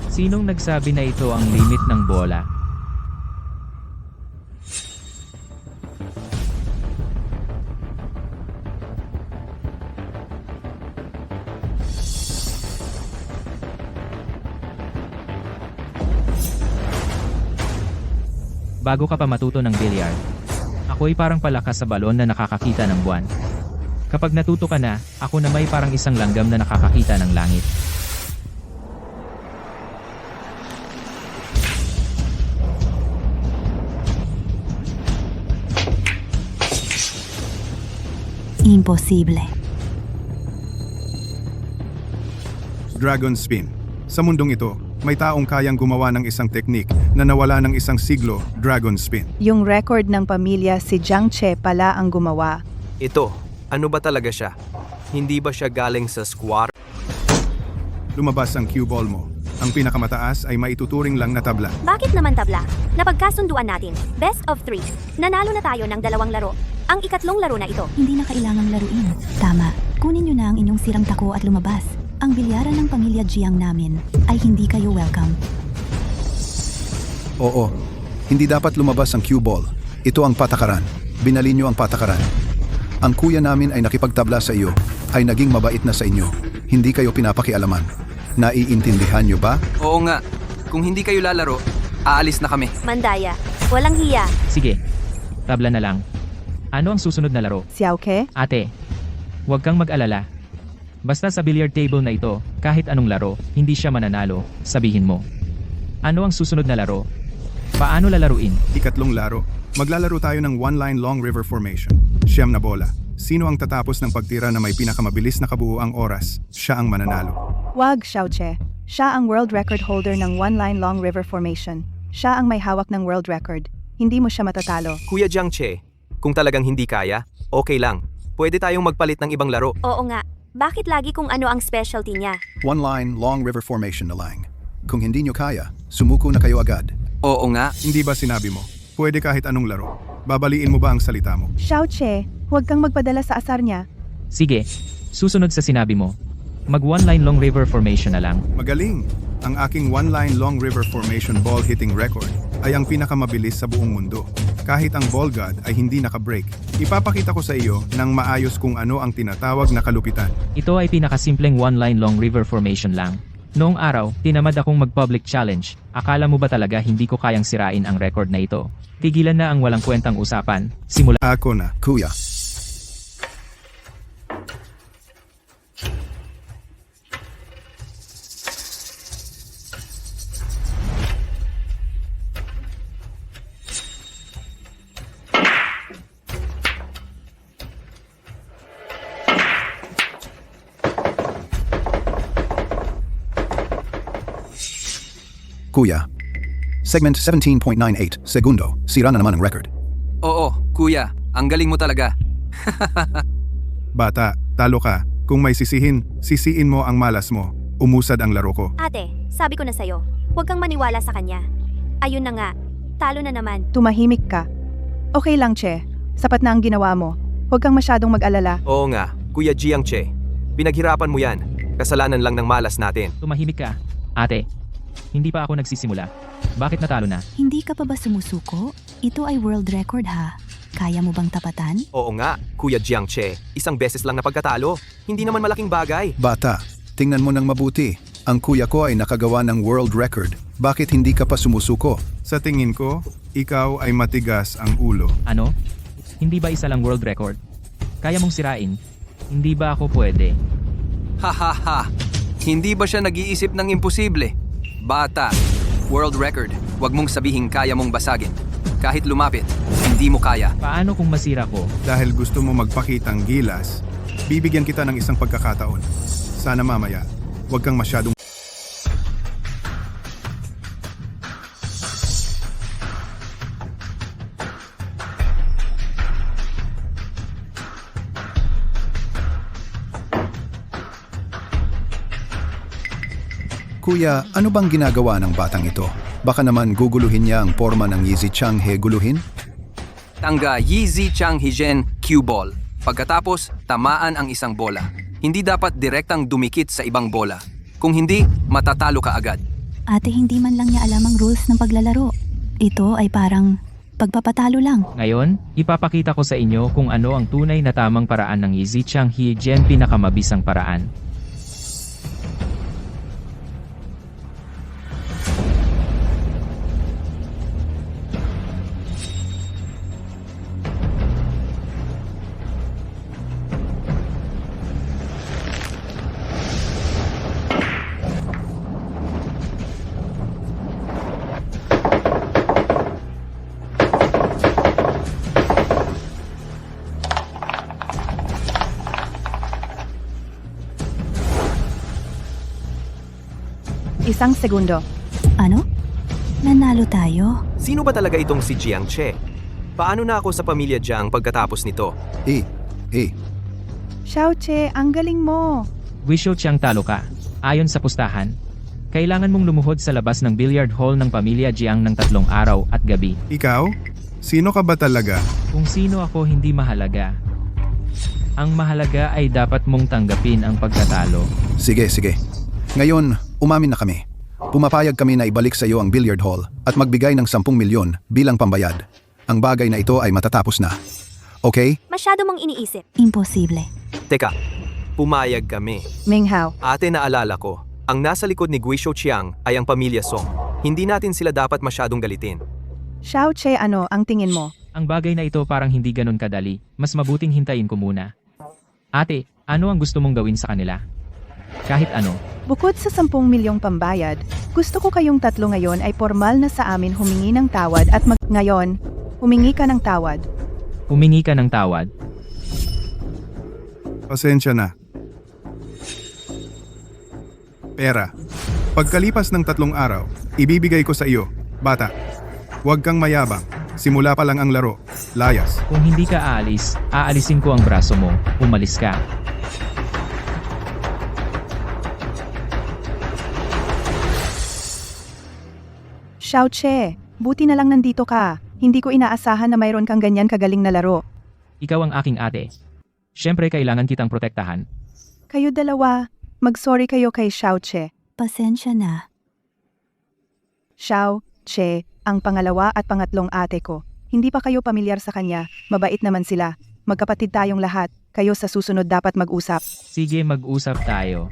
Sinong nagsabi na ito ang limit ng bola? Bago ka pa matuto ng bilyar, ako'y parang palakas sa balon na nakakakita ng buwan. Kapag natuto ka na, ako na may parang isang langgam na nakakakita ng langit. Imposible. Dragon Spin. Sa mundong ito, may taong kayang gumawa ng isang teknik na nawala ng isang siglo, Dragon Spin. Yung record ng pamilya si Jiang Che pala ang gumawa. Ito, ano ba talaga siya? Hindi ba siya galing sa squat? Lumabas ang cue ball mo. Ang pinakamataas ay maituturing lang na tabla. Bakit naman tabla? Napagkasunduan natin. Best of 3. Nanalo na tayo ng 2 laro. Ang ikatlong laro na ito. Hindi na kailangang laruin. Tama. Kunin niyo na ang inyong sirang tako at lumabas. Ang bilyaran ng pamilya Jiang namin ay hindi kayo welcome. Oo, hindi dapat lumabas ang cue ball. Ito ang patakaran. Binalin niyo ang patakaran. Ang kuya namin ay nakipagtabla sa iyo, ay naging mabait na sa inyo. Hindi kayo pinapakialaman. Naiintindihan niyo ba? Oo nga, kung hindi kayo lalaro, aalis na kami. Mandaya. Walang hiya. Sige, tabla na lang. Ano ang susunod na laro? Xiao Ke? Ate, huwag kang mag-alala. Basta sa billiard table na ito, kahit anong laro, hindi siya mananalo, sabihin mo. Ano ang susunod na laro? Paano lalaruin? Ikatlong laro. Maglalaro tayo ng one-line long river formation. Siyam na bola. Sino ang tatapos ng pagtira na may pinakamabilis na kabuuang oras? Siya ang mananalo. Wag, Xiao Che. Siya ang world record holder ng one-line long river formation. Siya ang may hawak ng world record. Hindi mo siya matatalo. Kuya Jiang Che, kung talagang hindi kaya, okay lang. Pwede tayong magpalit ng ibang laro. Oo nga. Bakit lagi kung ano ang specialty niya? One line, long river formation na lang. Kung hindi nyo kaya, sumuko na kayo agad. Oo nga, Hindi ba sinabi mo? Pwede kahit anong laro. Babaliin mo ba ang salita mo? Xiao Che, huwag kang magpadala sa asar niya. Sige, susunod sa sinabi mo. Mag one-line long river formation na lang. Magaling! Ang aking one-line long river formation ball hitting record ay ang pinakamabilis sa buong mundo. Kahit ang ball god ay hindi naka-break. Ipapakita ko sa iyo ng maayos kung ano ang tinatawag na kalupitan. Ito ay pinakasimpleng one-line long river formation lang. Noong araw, tinamad akong mag-public challenge. Akala mo ba talaga hindi ko kayang sirain ang record na ito? Tigilan na ang walang kwentang usapan. Simula. Ako na. Kuya, Kuya, segment 17.98 segundo, sira na naman ang record. oo, kuya, ang galing mo talaga. Bata, talo ka. Kung may sisiin mo ang malas mo. Umusad ang laro ko. Ate, sabi ko na sa'yo. Huwag kang maniwala sa kanya. Ayun na nga. Talo na naman. Tumahimik ka. Okay lang, Che. Sapat na ang ginawa mo. Huwag kang masyadong mag-alala. Oo nga, Kuya Jiang Che. Pinaghirapan mo yan. Kasalanan lang ng malas natin. Tumahimik ka. Ate, hindi pa ako nagsisimula. Bakit natalo na? Hindi ka pa ba sumusuko? Ito ay world record ha. Kaya mo bang tapatan? Oo nga, Kuya Jiang Che. Isang beses lang na pagkatalo. Hindi naman malaking bagay. Bata, tingnan mo ng mabuti. Ang kuya ko ay nakagawa ng world record. Bakit hindi ka pa sumusuko? Sa tingin ko, ikaw ay matigas ang ulo. Ano? Hindi ba isa lang world record? Kaya mong sirain? Hindi ba ako pwede? Hahaha. Hindi ba siya nag-iisip ng imposible? Bata, world record. Huwag mong sabihin kaya mong basagin. Kahit lumapit, hindi mo kaya. Paano kung masira ko? Dahil gusto mo magpakitang gilas, bibigyan kita ng isang pagkakataon. Sana mamaya, huwag kang masyadong... Kuya, ano bang ginagawa ng batang ito? Baka naman guguluhin niya ang forma ng Yeezy Chang He guluhin? Tangga Yeezy Chang Hijen cue ball. Pagkatapos, tamaan ang isang bola. Hindi dapat direktang dumikit sa ibang bola. Kung hindi, matatalo ka agad. Ate, hindi man lang niya alam ang rules ng paglalaro. Ito ay parang pagpapatalo lang. Ngayon, ipapakita ko sa inyo kung ano ang tunay na tamang paraan ng Yeezy Chang He Jen pinakamabisang paraan. Isang segundo. Ano? Nanalo tayo? Sino ba talaga itong si Jiang Che? Paano na ako sa pamilya Jiang pagkatapos nito? Xiao Che, ang galing mo. Wisho Chang talo ka. Ayon sa pustahan, kailangan mong lumuhod sa labas ng billiard hall ng pamilya Jiang ng 3 araw at gabi. Ikaw? Sino ka ba talaga? Kung sino ako hindi mahalaga. Ang mahalaga ay dapat mong tanggapin ang pagkatalo. Sige. Ngayon, umamin na kami. Pumapayag kami na ibalik sa iyo ang billiard hall at magbigay ng 10 milyon bilang pambayad. Ang bagay na ito ay matatapos na. Okay? Masyado mong iniisip. Imposible. Teka, pumayag kami. Minghao, Ate, naalala ko, ang nasa likod ni Guisho Chiang ay ang pamilya Song. Hindi natin sila dapat masyadong galitin. Xiao Che, ano ang tingin mo? Ang bagay na ito parang hindi ganun kadali. Mas mabuting hintayin ko muna. Ate, ano ang gusto mong gawin sa kanila? Kahit ano. Bukod sa 10 milyong pambayad, gusto ko kayong tatlo ngayon ay formal na sa amin humingi ng tawad at ngayon, humingi ka ng tawad. Humingi ka ng tawad. Pasensya na. Pera. Pagkalipas ng 3 araw, ibibigay ko sa iyo, bata. Huwag kang mayabang. Simula pa lang ang laro. Layas. Kung hindi ka aalis, aalisin ko ang braso mo. Umalis ka. Xiao Che, buti na lang nandito ka. Hindi ko inaasahan na mayroon kang ganyan kagaling na laro. Ikaw ang aking ate. Siyempre kailangan kitang protektahan. Kayo dalawa, mag-sorry kayo kay Xiao Che. Pasensya na. Xiao Che, ang pangalawa at pangatlong ate ko. Hindi pa kayo pamilyar sa kanya, mabait naman sila. Magkapatid tayong lahat, kayo sa susunod dapat mag-usap. Sige, mag-usap tayo.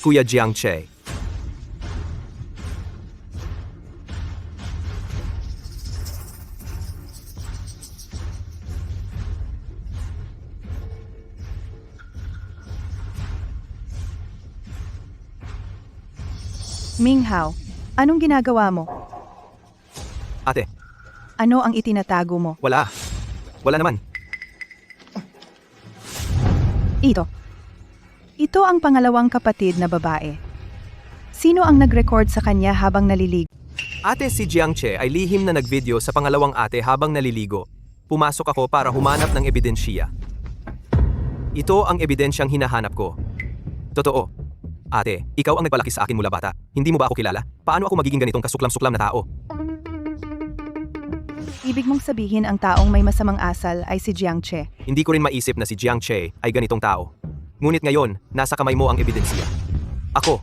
Kuya Jiang Che. Minghao, anong ginagawa mo? Ate, Ano ang itinatago mo? wala. Wala naman. Ito ang pangalawang kapatid na babae. Sino ang nag-record sa kanya habang nalilig? Ate, si Jiang Che ay lihim na nagvideo sa pangalawang ate habang naliligo. Pumasok ako para humanap ng ebidensya. Ito ang ebidensyang hinahanap ko. Totoo. Ate, ikaw ang nagpalaki sa akin mula bata. Hindi mo ba ako kilala? Paano ako magiging ganitong kasuklam-suklam na tao? Ibig mong sabihin ang taong may masamang asal ay si Jiang Che. Hindi ko rin maisip na si Jiang Che ay ganitong tao. Ngunit ngayon, nasa kamay mo ang ebidensya. Ako.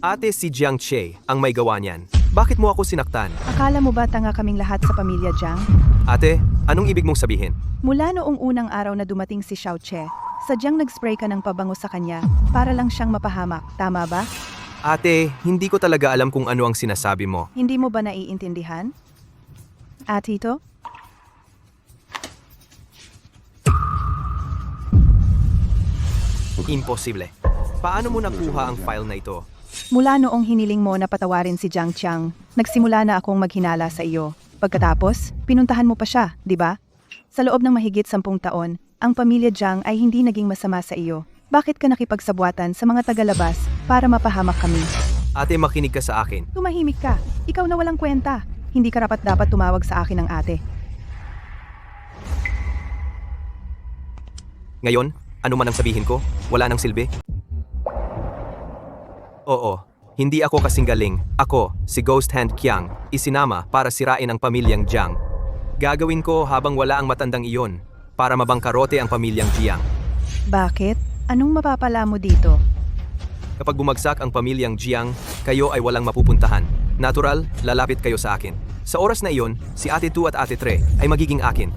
Ate, si Jiang Che ang may gawa niyan. Bakit mo ako sinaktan? Akala mo ba tanga kaming lahat sa pamilya Jiang? Ate, anong ibig mong sabihin? Mula noong unang araw na dumating si Xiao Che, sadyang nag-spray ka ng pabango sa kanya para lang siyang mapahamak. Tama ba? Ate, hindi ko talaga alam kung ano ang sinasabi mo. Hindi mo ba naiintindihan? At ito? Imposible. Paano mo nakuha ang file na ito? Mula noong hiniling mo na patawarin si Jiang Qiang, nagsimula na akong maghinala sa iyo. Pagkatapos, pinuntahan mo pa siya, di ba? Sa loob ng mahigit 10 taon, ang pamilya Jiang ay hindi naging masama sa iyo. Bakit ka nakipagsabwatan sa mga tagalabas para mapahamak kami? Ate, makinig ka sa akin. Tumahimik ka. Ikaw na walang kwenta. Hindi ka dapat tumawag sa akin ng ate. Ngayon, ano man ang sabihin ko, wala nang silbi. Oo, hindi ako kasing galing. Ako, si Ghost Hand Qiang, isinama para sirain ang pamilyang Jiang. Gagawin ko habang wala ang matandang iyon, para mabangkarote ang pamilyang Jiang. Bakit? Anong mapapala mo dito? Kapag bumagsak ang pamilyang Jiang, kayo ay walang mapupuntahan. Natural, lalapit kayo sa akin. Sa oras na iyon, si Ate 2 at Ate 3 ay magiging akin.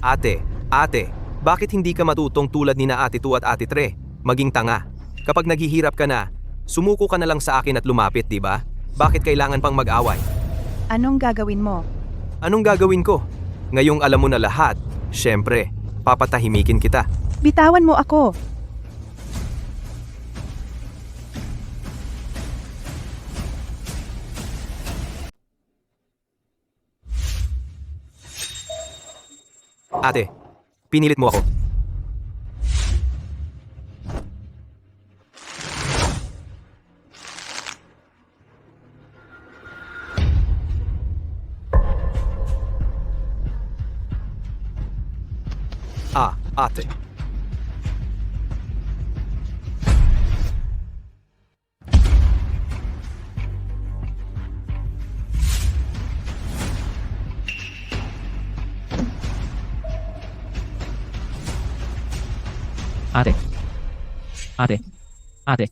Ate, bakit hindi ka matutong tulad ni na Ate 2 at Ate 3? Maging tanga. Kapag naghihirap ka na, sumuko ka na lang sa akin at lumapit, di ba? Bakit kailangan pang mag-away? Anong gagawin mo? Anong gagawin ko? Ngayong alam mo na lahat, syempre, papatahimikin kita. Bitawan mo ako. Ate, pinilit mo ako. Ate.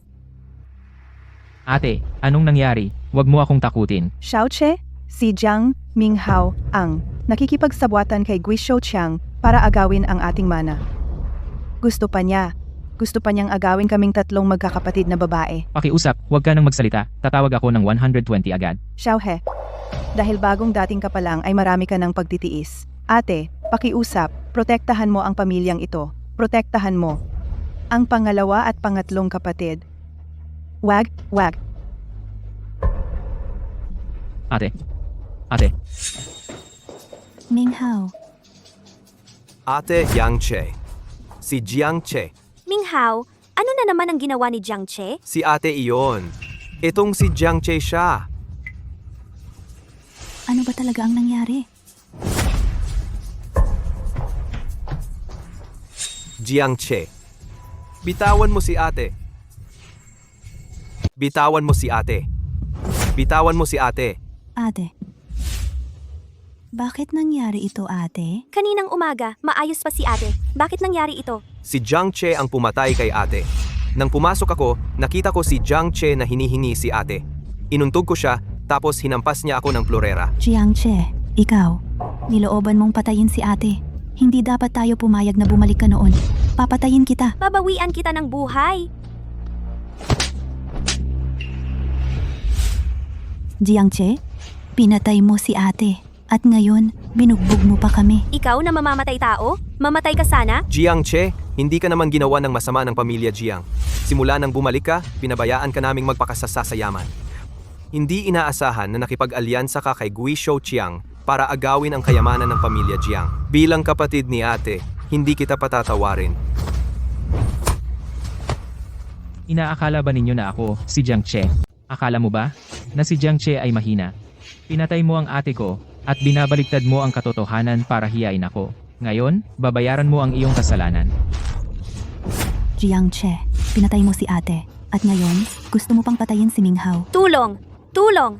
Ate, anong nangyari? Huwag mo akong takutin. Xiaoche, si Jiang Minghao ang nakikipagsabwatan kay Guizhou Qiang para agawin ang ating mana. Gusto pa niyang agawin kaming tatlong magkakapatid na babae. Pakiusap, huwag ka nang magsalita. Tatawag ako ng 120 agad. Xiaohe, dahil bagong dating ka pa lang ay marami ka ng pagtitiis. Ate, pakiusap, protektahan mo ang pamilyang ito. Protektahan mo ang pangalawa at pangatlong kapatid. Wag. Ate. Minghao, Ate Yang Che. Si Jiang Che. Minghao, ano na naman ang ginawa ni Jiang Che? Si ate iyon. Itong si Jiang Che siya. ano ba talaga ang nangyari? Jiang Che. Bitawan mo si ate. Bitawan mo si ate. Bitawan mo si ate. Ate. Bakit nangyari ito, ate? Kaninang umaga, maayos pa si ate. Bakit nangyari ito? Si Jiang Che ang pumatay kay ate. Nang pumasok ako, nakita ko si Jiang Che na hinihingi si ate. Inuntog ko siya, tapos hinampas niya ako ng plorera. Jiang Che, ikaw, nilooban mong patayin si ate. Hindi dapat tayo pumayag na bumalik ka noon. Papatayin kita. Babawian kita ng buhay. Jiang Che, pinatay mo si ate. At ngayon, binugbog mo pa kami. Ikaw na mamamatay tao? Mamatay ka sana? Jiang Che, hindi ka naman ginawa ng masama ng pamilya Jiang. Simula nang bumalik ka, pinabayaan ka naming magpakasasa sa yaman. Hindi inaasahan na nakipag-alyansa ka kay Guizhou Qiang para agawin ang kayamanan ng pamilya Jiang. Bilang kapatid ni ate, hindi kita patatawarin. Inaakala ba ninyo na ako, si Jiang Che? Akala mo ba, na si Jiang Che ay mahina? Pinatay mo ang ate ko, at binabaliktad mo ang katotohanan para hiyain ako. Ngayon, babayaran mo ang iyong kasalanan. Jiang Che, pinatay mo si ate. At ngayon, gusto mo pang patayin si Minghao. Tulong! Tulong!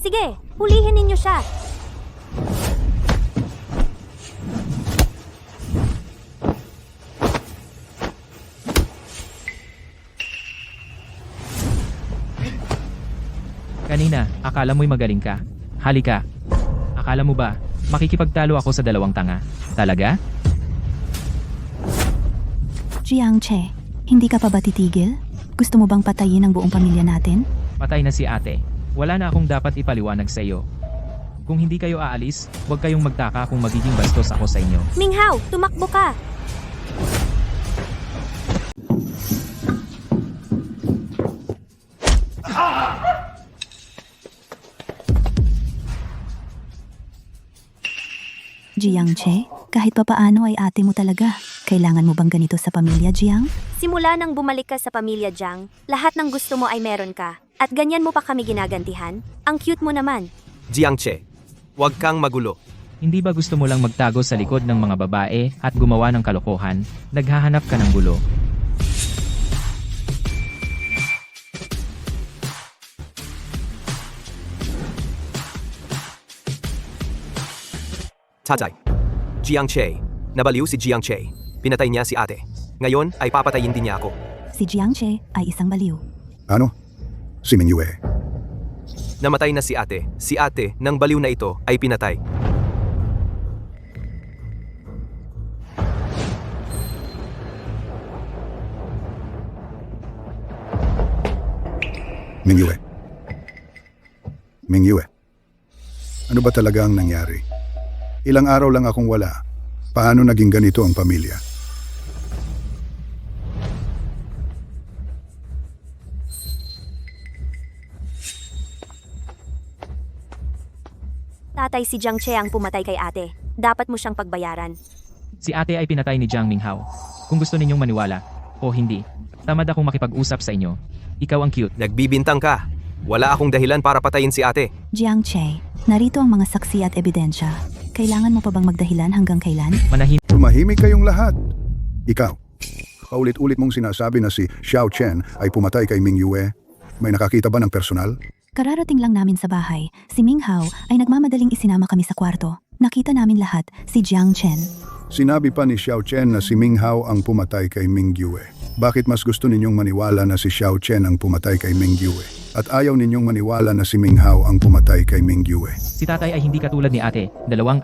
Sige, hulihin ninyo siya. Kanina, akala mo'y magaling ka. Halika. Akala mo ba, makikipagtalo ako sa dalawang tanga? Talaga? Jiang Che, hindi ka pa ba titigil? Gusto mo bang patayin ang buong pamilya natin? Patay na si ate. Wala na akong dapat ipaliwanag sa iyo. Kung hindi kayo aalis, huwag kayong magtaka kung magiging bastos ako sa inyo. Minghao, tumakbo ka! Jiang Che, kahit papaano ay ate mo talaga. Kailangan mo bang ganito sa pamilya, Jiang? Simula nang bumalik ka sa pamilya Jiang, lahat ng gusto mo ay meron ka. At ganyan mo pa kami ginagantihan? Ang cute mo naman. Jiang Che, huwag kang magulo. Hindi ba gusto mo lang magtago sa likod ng mga babae at gumawa ng kalokohan? Naghahanap ka ng gulo. Tatay. Jiang Che. Nabaliw si Jiang Che. Pinatay niya si ate. Ngayon ay papatayin din niya ako. Si Jiang Che ay isang baliw. Ano? Si Mingyue. Namatay na si ate. Si ate ng baliw na ito ay pinatay. Mingyue. Mingyue. Ano ba talaga ang nangyari? Ilang araw lang akong wala. Paano naging ganito ang pamilya? Tatay, si Jiang Che ang pumatay kay ate. Dapat mo siyang pagbayaran. Si ate ay pinatay ni Jiang Minghao. Kung gusto ninyong maniwala, o hindi, tamad akong makipag-usap sa inyo. Ikaw ang cute. Nagbibintang ka. Wala akong dahilan para patayin si ate. Jiang Che, narito ang mga saksi at ebidensya. Kailangan mo pa bang magdahilan hanggang kailan? Manahimik Tumahimik kayong lahat. Ikaw, paulit-ulit mong sinasabi na si Xiao Chen ay pumatay kay Mingyue. May nakakita ba ng personal? Kararating lang namin sa bahay, si Minghao ay nagmamadaling isinama kami sa kwarto. Nakita namin lahat si Jiang Chen. Sinabi pa ni Xiao Chen na si Minghao ang pumatay kay Mingyue. Bakit mas gusto ninyong maniwala na si Xiao Chen ang pumatay kay Mingyue? At ayaw ninyong maniwala na si Minghao ang pumatay kay Mingyue? si tatay ay hindi katulad ni ate, dalawang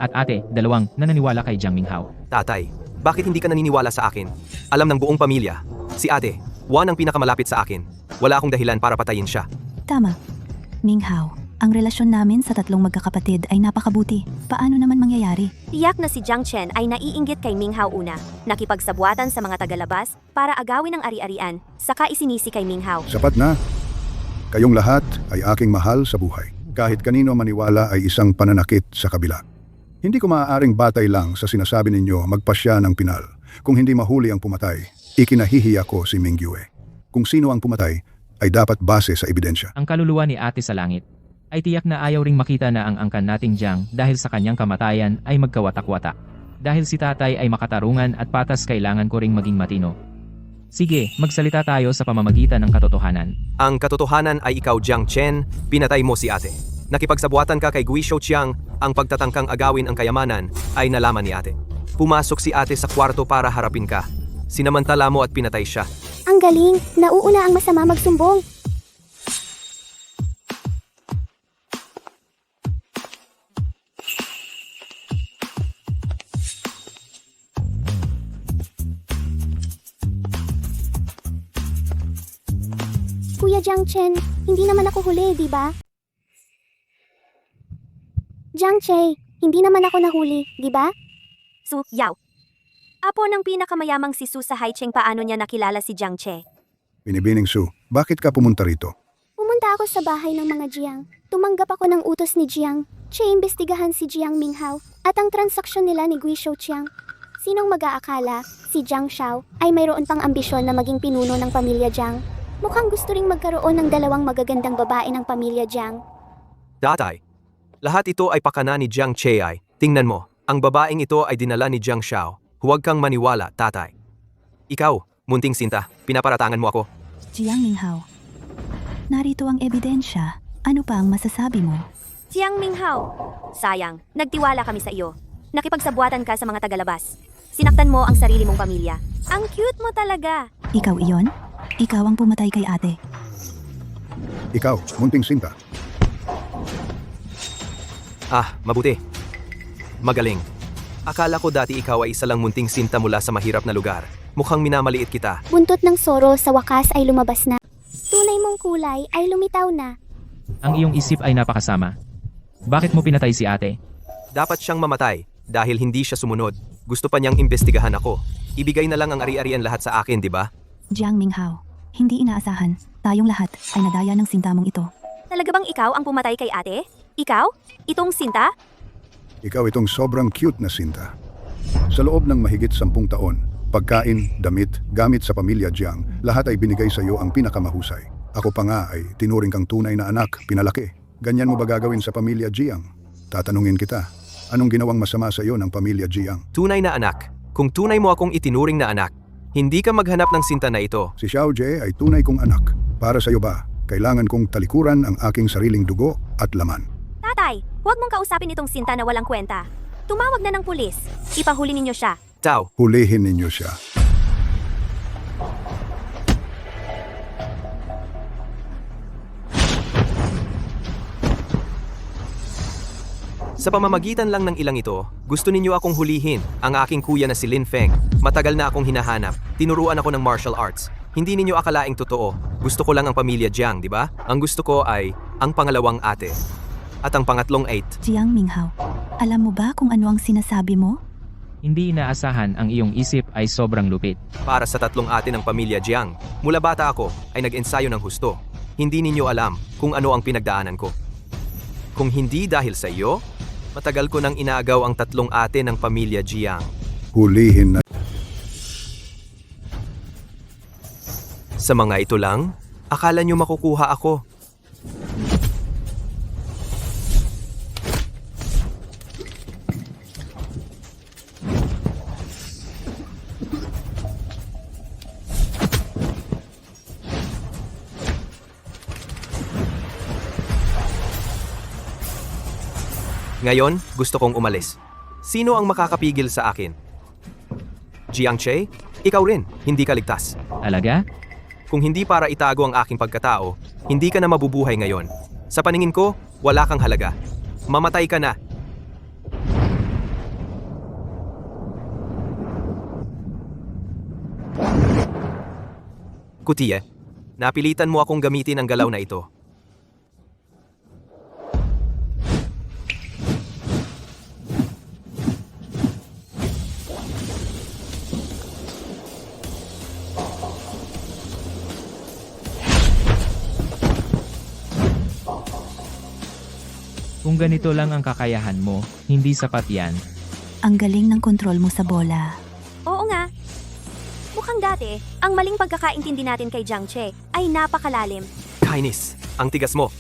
na naniniwala kay Jiang Minghao. Tatay, bakit hindi ka naniniwala sa akin? Alam ng buong pamilya. Si ate, Juan ang pinakamalapit sa akin. Wala akong dahilan para patayin siya. Tama. Minghao, ang relasyon namin sa tatlong magkakapatid ay napakabuti. Paano naman mangyayari? Tiyak na si Jiang Chen ay naiinggit kay Minghao una. Nakipagsabuatan sa mga tagalabas para agawin ang ari-arian, saka isinisi kay Minghao. Sapat na. Kayong lahat ay aking mahal sa buhay. Kahit kanino maniwala ay isang pananakit sa kabila. Hindi ko maaaring batay lang sa sinasabi ninyo magpasya ng pinal. Kung hindi mahuli ang pumatay, ikinahihiya ko si Mingyue. Kung sino ang pumatay, ay dapat base sa ebidensya. Ang kaluluwa ni ate sa langit ay tiyak na ayaw ring makita na ang angkan nating Jiang dahil sa kanyang kamatayan ay magkawatak-watak. Dahil si tatay ay makatarungan at patas, kailangan ko ring maging matino. Sige, magsalita tayo sa pamamagitan ng katotohanan. Ang katotohanan ay ikaw, Jiang Chen, pinatay mo si ate. Nakipagsabuatan ka kay Gui Shouqiang, ang pagtatangkang agawin ang kayamanan ay nalaman ni ate. Pumasok si ate sa kwarto para harapin ka. Sinamantala mo at pinatay siya. Ang galing, nauuna ang masama magsumbong. Kuya Jiang Chen, hindi naman ako huli, di ba? Jiang Che, hindi naman ako nahuli, di ba? Su Yao. Apo ng pinakamayamang si Su sa Haicheng, paano niya nakilala si Jiang Che? Binibining Su, bakit ka pumunta rito? Pumunta ako sa bahay ng mga Jiang. Tumanggap ako ng utos ni Jiang Che imbestigahan si Jiang Minghao at ang transaksyon nila ni Gui Shouqiang. Sinong mag-aakala, si Jiang Xiao ay mayroon pang ambisyon na maging pinuno ng pamilya Jiang. Mukhang gusto ring magkaroon ng dalawang magagandang babae ng pamilya Jiang. Tatay, lahat ito ay pakana ni Jiang Che ay. Tingnan mo, ang babaeng ito ay dinala ni Jiang Xiao. Huwag kang maniwala, tatay. Ikaw, munting sinta, pinaparatangan mo ako. Jiang Minghao, narito ang ebidensya. Ano pa ang masasabi mo? Jiang Minghao. Sayang, nagtiwala kami sa iyo. Nakipagsabuatan ka sa mga tagalabas. Sinaktan mo ang sarili mong pamilya. Ang cute mo talaga. Ikaw iyon? Ikaw ang pumatay kay ate. Ikaw, munting sinta. Ah, mabuti. Magaling. Akala ko dati ikaw ay isa lang munting sinta mula sa mahirap na lugar. Mukhang minamaliit kita. Buntot ng Soro sa wakas ay lumabas na. Tunay mong kulay ay lumitaw na. Ang iyong isip ay napakasama. Bakit mo pinatay si ate? Dapat siyang mamatay dahil hindi siya sumunod. Gusto pa niyang imbestigahan ako. Ibigay na lang ang ari-arian lahat sa akin, di ba? Jiang Minghao, hindi inaasahan. Tayong lahat ay nadaya ng sinta mong ito. Talaga bang ikaw ang pumatay kay ate? Ikaw? Itong Sinta? Ikaw itong sobrang cute na Sinta. Sa loob ng mahigit 10 taon, pagkain, damit, gamit sa pamilya Jiang, lahat ay binigay sa iyo ang pinakamahusay. Ako pa nga ay tinuring kang tunay na anak, pinalaki. Ganyan mo ba gagawin sa pamilya Jiang? Tatanungin kita, anong ginawang masama sa iyo ng pamilya Jiang? Tunay na anak. Kung tunay mo akong itinuring na anak, hindi ka maghanap ng Sinta na ito. Si Xiao Jie ay tunay kong anak. Para sa iyo ba, kailangan kong talikuran ang aking sariling dugo at laman. Tatay, huwag mong kausapin itong Sinta na walang kwenta. Tumawag na ng pulis. Ipahuli ninyo siya. Tao, Hulihin ninyo siya. sa pamamagitan lang ng ilang ito, gusto ninyo akong hulihin, ang aking kuya na si Lin Feng. Matagal na akong hinahanap. Tinuruan ako ng martial arts. Hindi ninyo akalaing totoo. Gusto ko lang ang pamilya Jiang, di ba? Ang gusto ko ay ang pangalawang ate. At ang pangatlong 8. Jiang Minghao, alam mo ba kung ano ang sinasabi mo? Hindi inaasahan ang iyong isip ay sobrang lupit. Para sa tatlong ate ng pamilya Jiang, mula bata ako ay nag-ensayo ng husto. Hindi ninyo alam kung ano ang pinagdaanan ko. Kung hindi dahil sa iyo, matagal ko nang inagaw ang tatlong ate ng pamilya Jiang. Hulihin na. Sa mga ito lang, akala nyo makukuha ako. Ngayon, gusto kong umalis. Sino ang makakapigil sa akin? Jiang Che, ikaw rin, hindi ka ligtas. Talaga? Kung hindi para itago ang aking pagkatao, hindi ka na mabubuhay ngayon. Sa paningin ko, wala kang halaga. Mamatay ka na. Kutie, napilitan mo akong gamitin ang galaw na ito. Kung ganito lang ang kakayahan mo, hindi sapat yan. Ang galing ng kontrol mo sa bola. Oo nga. Mukhang dati, ang maling pagkakaintindi natin kay Jiang Che ay napakalalim. Kainis, ang tigas mo.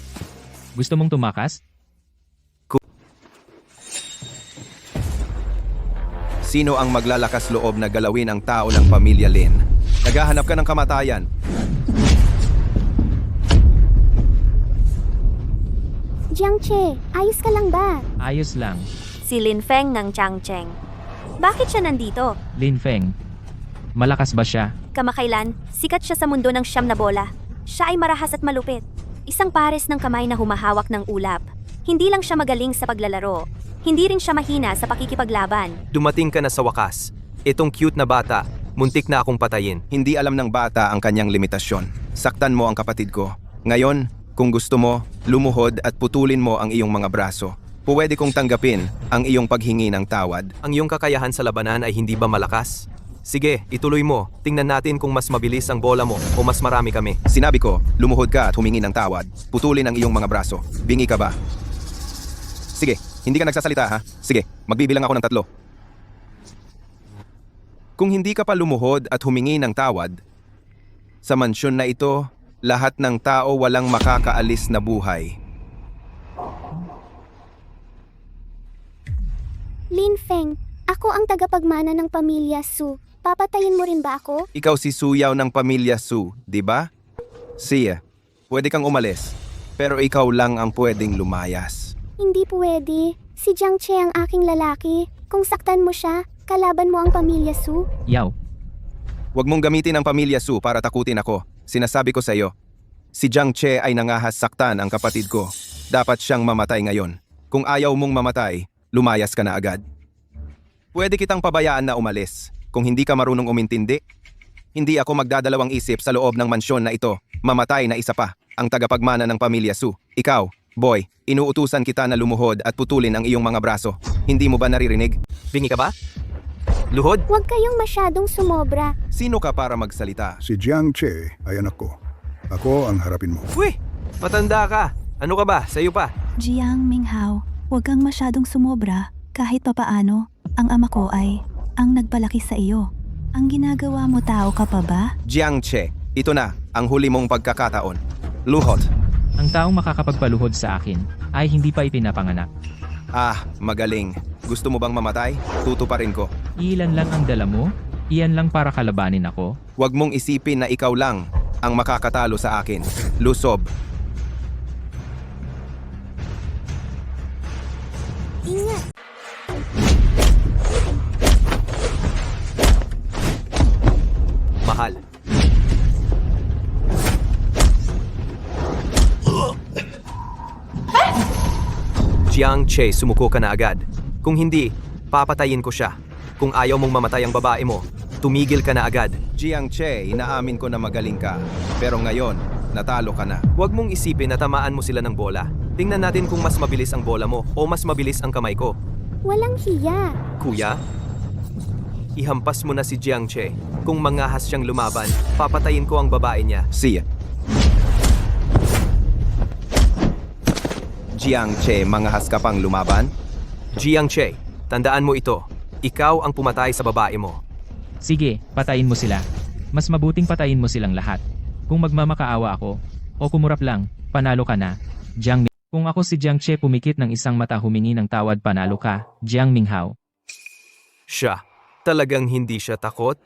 Gusto mong tumakas? Sino ang maglalakas loob na galawin ang tao ng pamilya Lin? Naghahanap ka ng kamatayan. Jiang Che, ayos ka lang ba? Ayos lang. Si Lin Feng ng Changcheng. Bakit siya nandito? Lin Feng. Malakas ba siya? Kamakailan, sikat siya sa mundo ng siyam na bola. Siya ay marahas at malupit. Isang pares ng kamay na humahawak ng ulap. Hindi lang siya magaling sa paglalaro. Hindi rin siya mahina sa pakikipaglaban. Dumating ka na sa wakas. Itong cute na bata, muntik na akong patayin. Hindi alam ng bata ang kanyang limitasyon. Saktan mo ang kapatid ko. Ngayon, kung gusto mo, lumuhod at putulin mo ang iyong mga braso. Pwede kong tanggapin ang iyong paghingi ng tawad. Ang iyong kakayahan sa labanan ay hindi ba malakas? Sige, ituloy mo. Tingnan natin kung mas mabilis ang bola mo o mas marami kami. Sinabi ko, lumuhod ka at humingi ng tawad. Putulin ang iyong mga braso. Bingi ka ba? Sige, hindi ka nagsasalita ha? Sige, magbibilang ako ng 3. Kung hindi ka pa lumuhod at humingi ng tawad, sa mansyon na ito, lahat ng tao walang makakaalis na buhay. Lin Feng, ako ang tagapagmana ng pamilya Su. Papatayin mo rin ba ako? Ikaw si Suyaw ng pamilya Su, di ba? Siya, pwede kang umalis, pero ikaw lang ang pwedeng lumayas. Hindi pwede. Si Jiang Che ang aking lalaki. Kung saktan mo siya, kalaban mo ang pamilya Su. Yaw. Huwag mong gamitin ang pamilya Su para takutin ako. Sinasabi ko sa iyo, si Jiang Che ay nangahas saktan ang kapatid ko. Dapat siyang mamatay ngayon. Kung ayaw mong mamatay, lumayas ka na agad. Pwede kitang pabayaan na umalis. Kung hindi ka marunong umintindi, hindi ako magdadalawang isip sa loob ng mansyon na ito. Mamatay na isa pa, ang tagapagmana ng pamilya Su. Ikaw, Boy, inuutusan kita na lumuhod at putulin ang iyong mga braso. Hindi mo ba naririnig? Bingi ka ba? Luhod? Huwag kayong masyadong sumobra. Sino ka para magsalita? Si Jiang Che ay anak ko. Ako ang harapin mo. Uy! Matanda ka! Ano ka ba? Sa'yo pa? Jiang Minghao, huwag kang masyadong sumobra. Kahit papaano, ang ama ko ay ang nagpalaki sa iyo. Ang ginagawa mo tao ka pa ba? Jiang Che, ito na ang huli mong pagkakataon. Luhod. Ang taong makakapagpaluhod sa akin ay hindi pa ipinapanganak. Ah, magaling. Gusto mo bang mamatay? Tutuparin ko. Ilan lang ang dala mo? Iyan lang para kalabanin ako? Huwag mong isipin na ikaw lang ang makakatalo sa akin. Lusob. Ingat! Mahal. Jiang Che, sumuko ka na agad. Kung hindi, papatayin ko siya. Kung ayaw mong mamatay ang babae mo, tumigil ka na agad. Jiang Che, inaamin ko na magaling ka. Pero ngayon, natalo ka na. Huwag mong isipin na tamaan mo sila ng bola. Tingnan natin kung mas mabilis ang bola mo o mas mabilis ang kamay ko. Walang hiya. Kuya, ihampas mo na si Jiang Che. Kung mangahas siyang lumaban, papatayin ko ang babae niya. Siya. Jiang Che, mangahas ka pang lumaban? Jiang Che, tandaan mo ito. Ikaw ang pumatay sa babae mo. Sige, patayin mo sila. Mas mabuting patayin mo silang lahat. Kung magmamakaawa ako, o kumurap lang, panalo ka na. Kung ako si Jiang Che pumikit ng isang mata humingi ng tawad panalo ka, Jiang Minghao. Siya, talagang hindi siya takot?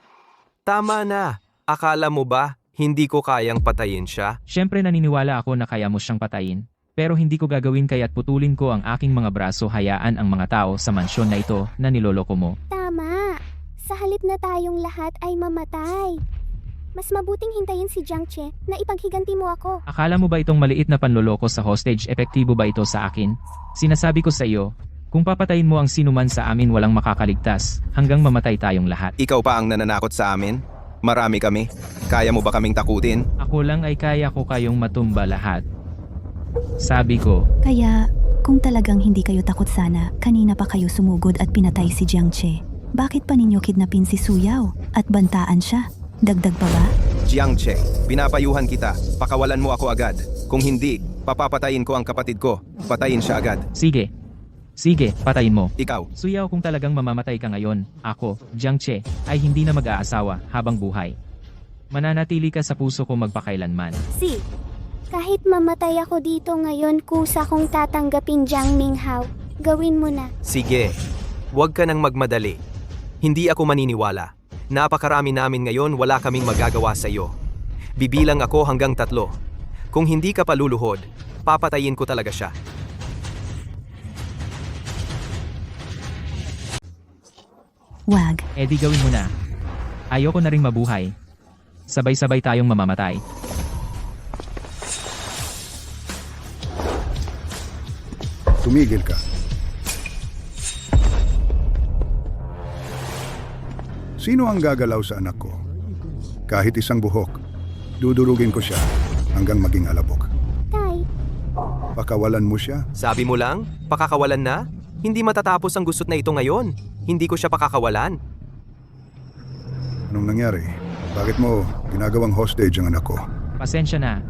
Tama na. Akala mo ba, hindi ko kayang patayin siya? Siyempre naniniwala ako na kaya mo siyang patayin. Pero hindi ko gagawin kaya't putulin ko ang aking mga braso hayaan ang mga tao sa mansyon na ito na niloloko mo. Tama. Sa halip na tayong lahat ay mamatay. Mas mabuting hintayin si Jiang Che na ipaghiganti mo ako. Akala mo ba itong maliit na panloloko sa hostage epektibo ba ito sa akin? Sinasabi ko sa iyo, kung papatayin mo ang sinuman sa amin walang makakaligtas, hanggang mamatay tayong lahat. Ikaw pa ang nananakot sa amin? Marami kami. Kaya mo ba kaming takutin? Ako lang ay kaya ko kayong matumba lahat. Sabi ko, Kaya, kung talagang hindi kayo takot sana, kanina pa kayo sumugod at pinatay si Jiang Che. Bakit pa ninyo kidnapin si Suyaw at bantaan siya? Dagdag pa ba? Jiang Che, pinapayuhan kita. Pakawalan mo ako agad. Kung hindi, papapatayin ko ang kapatid ko. Patayin siya agad. sige. Sige, patayin mo. Ikaw. Suyaw kung talagang mamamatay ka ngayon, ako, Jiang Che, ay hindi na mag-aasawa habang buhay. Mananatili ka sa puso ko magpakailanman. Si, kahit mamatay ako dito ngayon, kusa kong tatanggapin Jiang Minghao. Gawin mo na. Sige. Huwag ka nang magmadali. Hindi ako maniniwala. Napakarami namin ngayon, wala kaming magagawa sa iyo. Bibilang ako hanggang 3. Kung hindi ka paluluhod, papatayin ko talaga siya. Wag. Eh di gawin mo na. Ayoko na ring mabuhay. Sabay-sabay tayong mamamatay. Tumigil ka. Sino ang gagalaw sa anak ko? Kahit isang buhok, dudurugin ko siya hanggang maging alabok. Tay, Pakawalan mo siya. Sabi mo lang, pakakawalan na? Hindi matatapos ang gusot na ito ngayon. Hindi ko siya pakakawalan. Anong nangyari? Bakit mo ginagawang hostage ang anak ko? Pasensya na.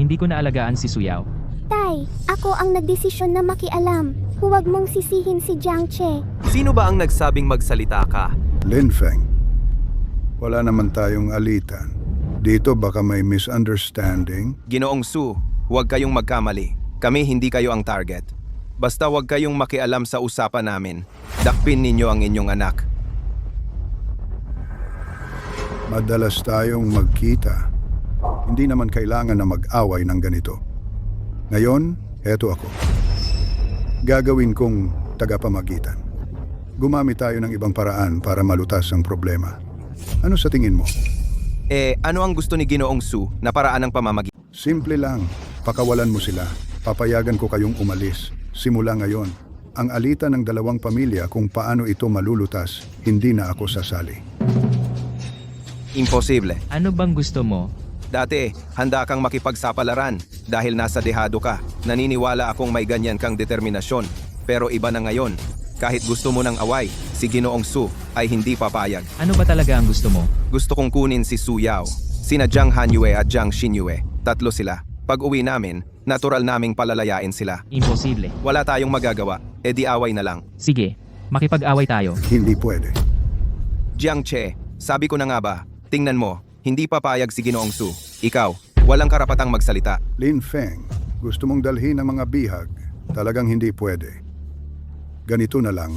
Hindi ko na alagaan si Suyaw. Tay, ako ang nagdesisyon na makialam. Huwag mong sisihin si Jiang Che. Sino ba ang nagsabing magsalita ka? Lin Feng, wala naman tayong alitan. Dito baka may misunderstanding. Ginoong Su, huwag kayong magkamali. Kami hindi kayo ang target. Basta huwag kayong makialam sa usapan namin. Dakpin ninyo ang inyong anak. Madalas tayong magkita. Hindi naman kailangan na mag-away ng ganito. Ngayon, heto ako. Gagawin kong tagapamagitan. Gumamit tayo ng ibang paraan para malutas ang problema. Ano sa tingin mo? Ano ang gusto ni Ginoong Su na paraan ng pamamagitan? Simple lang. Pakawalan mo sila. Papayagan ko kayong umalis. Simula ngayon, ang alitan ng dalawang pamilya kung paano ito malulutas, hindi na ako sasali. Imposible. Ano bang gusto mo? Dati, handa kang makipagsapalaran. dahil nasa dehado ka. Naniniwala akong may ganyan kang determinasyon. Pero iba na ngayon. Kahit gusto mo ng away, si Ginoong Su ay hindi papayag. Ano ba talaga ang gusto mo? Gusto kong kunin si Su Yao, sina Jiang Hanyue at Jiang Xinyue. Tatlo sila. Pag uwi namin, natural naming palalayain sila. Imposible. Wala tayong magagawa, edi away na lang. Sige, makipag-away tayo. Hindi pwede. Jiang Che, sabi ko na nga ba, tingnan mo, hindi papayag si Ginoong Su. Ikaw, walang karapatang magsalita. Lin Feng, gusto mong dalhin ang mga bihag. Talagang hindi pwede. Ganito na lang.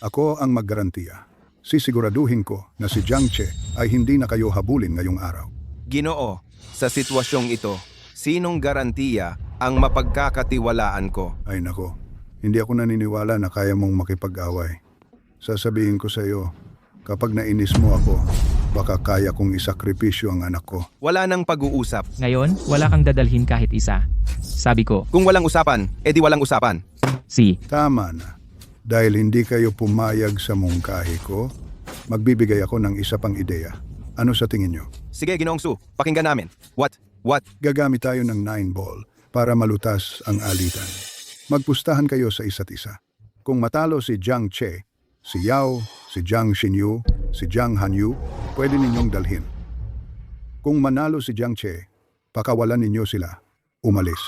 Ako ang maggarantiya. Sisiguraduhin ko na si Jiang Che ay hindi na kayo habulin ngayong araw. Ginoo, sa sitwasyong ito, sinong garantiya ang mapagkakatiwalaan ko? Ay nako, hindi ako naniniwala na kaya mong makipag-away. Sasabihin ko sa iyo, kapag nainis mo ako, baka kaya kong isakripisyo ang anak ko. Wala nang pag-uusap. Ngayon, wala kang dadalhin kahit isa. Sabi ko, Kung walang usapan, edi walang usapan. si, Tama na. Dahil hindi kayo pumayag sa mungkahi ko, magbibigay ako ng isa pang ideya. Ano sa tingin nyo? Sige, Ginoong Su, pakinggan namin. What? Gagamit tayo ng 9-ball para malutas ang alitan. Magpustahan kayo sa isa't isa. Kung matalo si Jiang Che, si Yao, si Jiang Xinyu, si Jiang Hanyu, pwede ninyong dalhin. Kung manalo si Jiang Che, pakawalan ninyo sila. Umalis.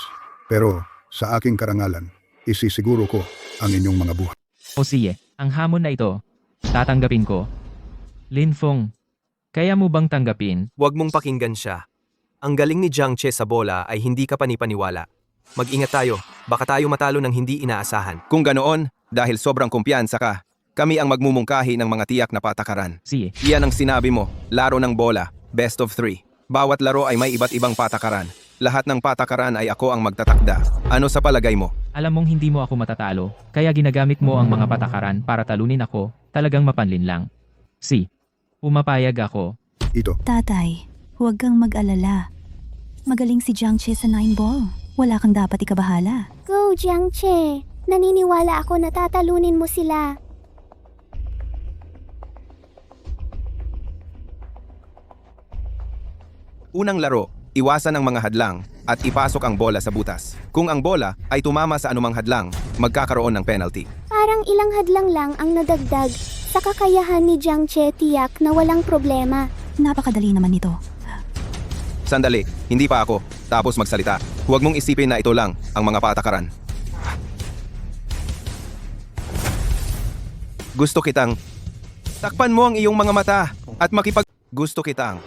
Pero sa aking karangalan, isisiguro ko ang inyong mga buhay. o sige, ang hamon na ito, tatanggapin ko. Lin Feng, kaya mo bang tanggapin? Huwag mong pakinggan siya. Ang galing ni Jiang Che sa bola ay hindi ka panipaniwala. Mag-ingat tayo, baka tayo matalo ng hindi inaasahan. Kung ganoon, dahil sobrang kumpiyansa ka, kami ang magmumungkahi ng mga tiyak na patakaran. Sige, Iyan ang sinabi mo, laro ng bola, best of 3. Bawat laro ay may iba't ibang patakaran. Lahat ng patakaran ay ako ang magtatakda. Ano sa palagay mo? alam mong hindi mo ako matatalo, kaya ginagamit mo ang mga patakaran para talunin ako, talagang mapanlin lang. Si, pumapayag ako. Ito, Tatay, huwag kang mag-alala. Magaling si Jiang Che sa 9-ball. Wala kang dapat ikabahala. Go, Jiang Che. Naniniwala ako na tatalunin mo sila. Unang laro, iwasan ang mga hadlang at ipasok ang bola sa butas. Kung ang bola ay tumama sa anumang hadlang, magkakaroon ng penalty. Parang ilang hadlang lang ang nadagdag sa kakayahan ni Jiang Che, tiyak na walang problema. Napakadali naman nito. Sandali, hindi pa ako. Tapos magsalita. Huwag mong isipin na ito lang ang mga patakaran. Gusto kitang takpan mo ang iyong mga mata at Gusto kitang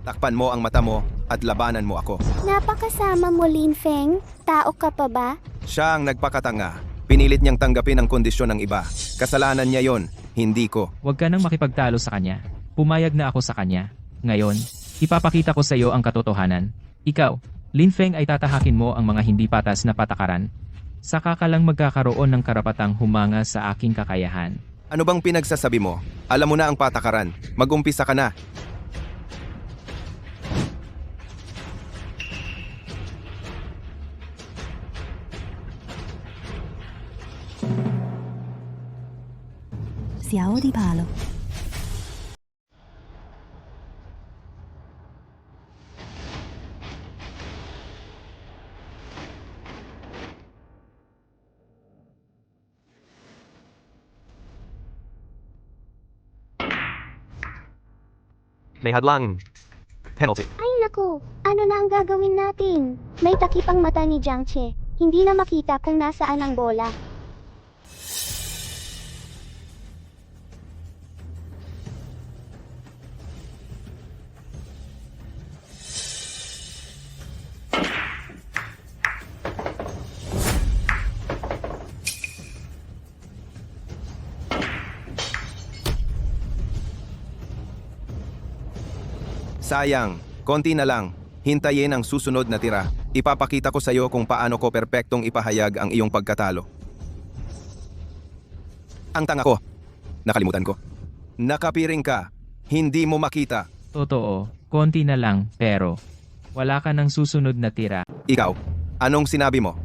takpan mo ang mata mo at labanan mo ako. Napakasama mo, Lin Feng. Tao ka pa ba? Siya ang nagpakatanga. Pinilit niyang tanggapin ang kondisyon ng iba. Kasalanan niya yon, hindi ko. Huwag ka nang makipagtalo sa kanya. Pumayag na ako sa kanya. Ngayon, ipapakita ko sa iyo ang katotohanan. Ikaw, Lin Feng ay tatahakin mo ang mga hindi patas na patakaran. Saka ka lang magkakaroon ng karapatang humanga sa aking kakayahan. Ano bang pinagsasabi mo? Alam mo na ang patakaran. Mag-umpisa ka na. Xiao Di Palo. May hadlang. Penalty. Ay naku, ano na ang gagawin natin? May takip ang mata ni Jiang Che. Hindi na makita kung nasaan ang bola. Sayang, konti na lang. Hintayin ang susunod na tira. Ipapakita ko sa iyo kung paano ko perpektong ipahayag ang iyong pagkatalo. Ang tanga ko. Nakalimutan ko. Nakapiring ka. Hindi mo makita. Totoo, konti na lang, pero wala ka ng susunod na tira. Ikaw, anong sinabi mo?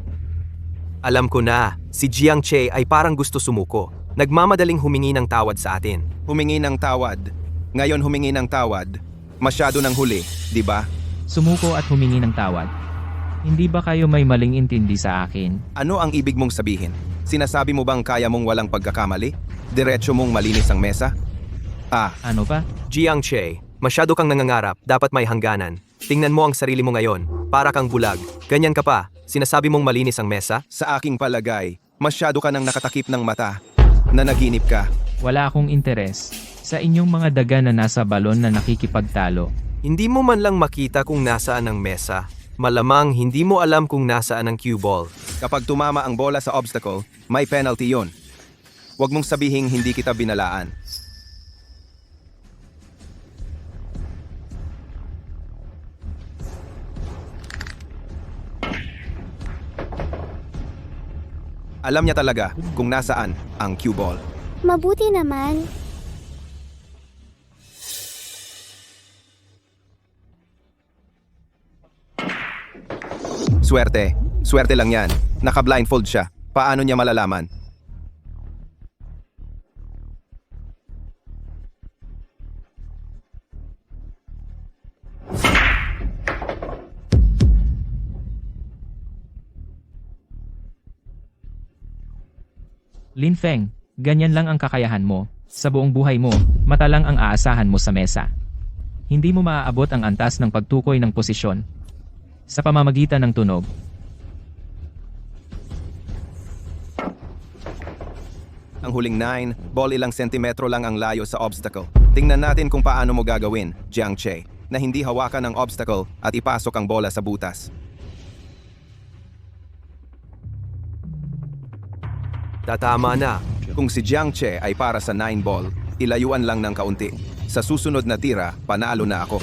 Alam ko na, si Jiang Che ay parang gusto sumuko. Nagmamadaling humingi ng tawad sa atin. Humingi ng tawad. Ngayon humingi ng tawad. Masyado ng huli, di ba? Sumuko at humingi ng tawad. Hindi ba kayo may maling intindi sa akin? Ano ang ibig mong sabihin? Sinasabi mo bang kaya mong walang pagkakamali? Diretso mong malinis ang mesa? Ano pa? Jiang Che, masyado kang nangangarap, dapat may hangganan. Tingnan mo ang sarili mo ngayon, para kang bulag. Ganyan ka pa, sinasabi mong malinis ang mesa? Sa aking palagay, masyado ka nang nakatakip ng mata. Nanaginip ka. Wala akong interes sa inyong mga daga na nasa balon na nakikipagtalo. Hindi mo man lang makita kung nasaan ang mesa. Malamang hindi mo alam kung nasaan ang cue ball. Kapag tumama ang bola sa obstacle, may penalty yon. Huwag mong sabihing hindi kita binalaan. Alam niya talaga kung nasaan ang cue ball. Mabuti naman. Swerte. Swerte lang yan. Naka-blindfold siya. Paano niya malalaman? Lin Feng, ganyan lang ang kakayahan mo. Sa buong buhay mo, mata lang ang aasahan mo sa mesa. Hindi mo maaabot ang antas ng pagtukoy ng posisyon sa pamamagitan ng tunog. Ang huling 9, ball ilang sentimetro lang ang layo sa obstacle. Tingnan natin kung paano mo gagawin, Jiang Che, na hindi hawakan ang obstacle at ipasok ang bola sa butas. Tatama na. Kung si Jiang Che ay para sa 9 ball, ilayuan lang ng kaunti. Sa susunod na tira, panalo na ako.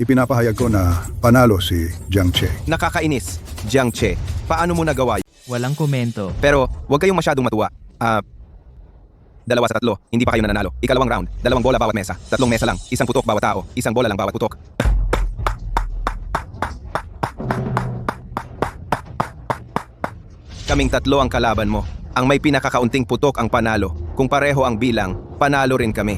Ipinapahayag ko na panalo si Jiang Che. Nakakainis, Jiang Che. Paano mo nagawa? Walang komento. Pero, huwag kayong masyadong matuwa. 2 sa 3, hindi pa kayo nananalo. Ikalawang round, 2 bola bawat mesa. 3 mesa lang, 1 putok bawat tao, 1 bola lang bawat putok. Kaming 3 ang kalaban mo. Ang may pinakakaunting putok ang panalo. Kung pareho ang bilang, panalo rin kami.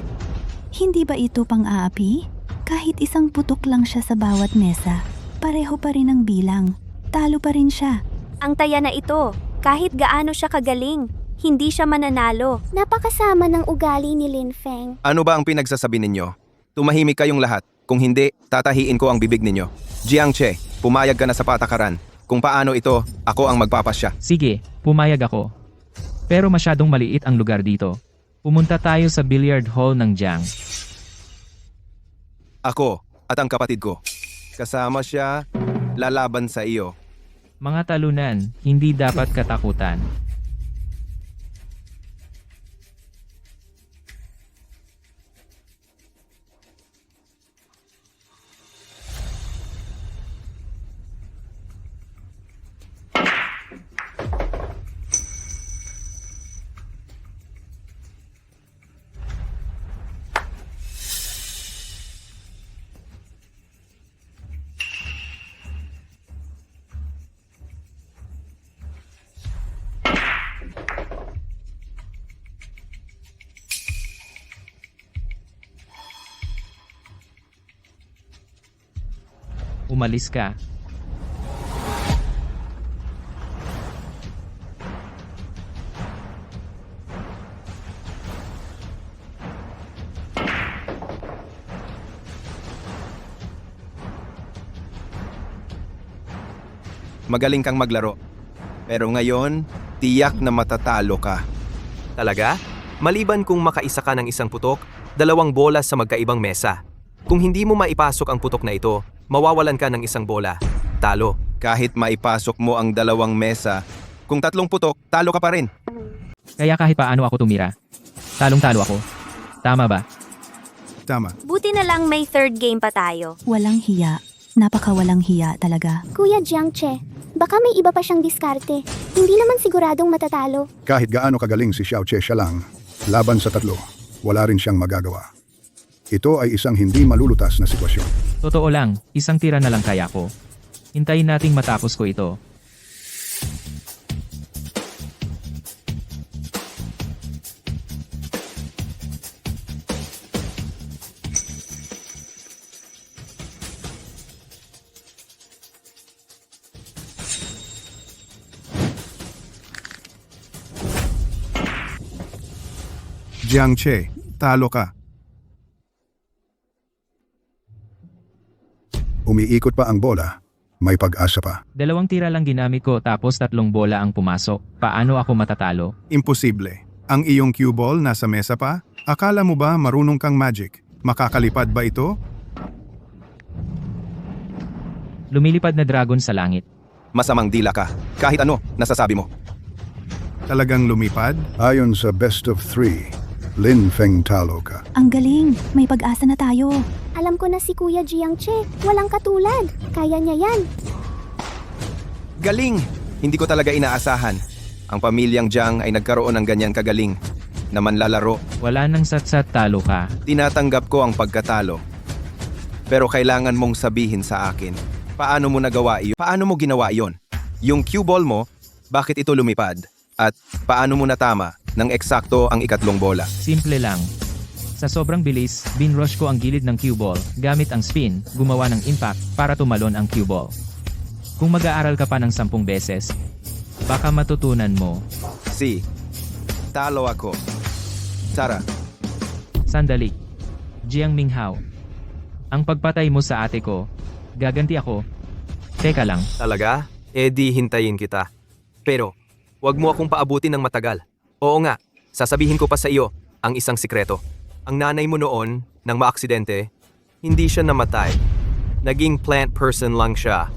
Hindi ba ito pang-aapi? Kahit 1 putok lang siya sa bawat mesa, pareho pa rin ang bilang. Talo pa rin siya. Ang taya na ito, kahit gaano siya kagaling, hindi siya mananalo. Napakasama ng ugali ni Lin Feng. Ano ba ang pinagsasabi ninyo? Tumahimik kayong lahat. Kung hindi, tatahiin ko ang bibig ninyo. Jiang Che, pumayag ka na sa patakaran. Kung paano ito, ako ang magpapasya. Sige, pumayag ako. Pero masyadong maliit ang lugar dito. Pumunta tayo sa billiard hall ng Jiang. Ako at ang kapatid ko. Kasama siya, lalaban sa iyo. Mga talunan, hindi dapat katakutan. Umalis ka. Magaling kang maglaro. Pero ngayon, tiyak na matatalo ka. Talaga? Maliban kung makaisa ka ng 1 putok, 2 bola sa magkaibang mesa. Kung hindi mo maipasok ang putok na ito, mawawalan ka ng 1 bola. Talo. Kahit maipasok mo ang 2 mesa, kung 3 putok, talo ka pa rin. Kaya kahit paano ako tumira, talong-talo ako. Tama ba? Tama. Buti na lang may 3rd game pa tayo. Walang hiya. Napakawalang hiya talaga. Kuya Jiang Che, baka may iba pa siyang diskarte. Hindi naman siguradong matatalo. Kahit gaano kagaling si Xiao Che siya lang, laban sa 3, wala rin siyang magagawa. Ito ay isang hindi malulutas na sitwasyon. Totoo lang, 1 tira na lang kaya ko. Hintayin nating matapos ko ito. Jiang Che, talo ka. Umiikot pa ang bola. May pag-asa pa. 2 tira lang ginamit ko tapos 3 bola ang pumasok. Paano ako matatalo? Imposible. Ang iyong cue ball nasa mesa pa? Akala mo ba marunong kang magic? Makakalipad ba ito? Lumilipad na dragon sa langit. Masamang dila ka. Kahit ano, nasasabi mo. Talagang lumipad? Ayon sa best of 3, Lin Feng talo ka. Ang galing! May pag-asa na tayo. Alam ko na si Kuya Jiang Che. Walang katulad. Kaya niya yan. Galing! Hindi ko talaga inaasahan. Ang pamilyang Jiang ay nagkaroon ng ganyan kagaling na manlalaro. Wala nang satsat, talo ka. Tinatanggap ko ang pagkatalo. Pero kailangan mong sabihin sa akin, paano mo nagawa iyon? Paano mo ginawa iyon? Yung cue ball mo, bakit ito lumipad? At paano mo natama ng eksakto ang ikatlong bola? Simple lang. Sa sobrang bilis, binrush ko ang gilid ng cue ball, gamit ang spin, gumawa ng impact para tumalon ang cue ball. Kung mag-aaral ka pa ng 10 beses, baka matutunan mo. Talo ako. Sara, Sandali. Jiang Minghao. Ang pagpatay mo sa ate ko, gaganti ako. Teka lang. talaga? Di hintayin kita. Pero, wag mo akong paabutin ng matagal. Oo nga, sasabihin ko pa sa iyo ang isang sikreto. Ang nanay mo noon, nang maaksidente, hindi siya namatay. Naging plant person lang siya.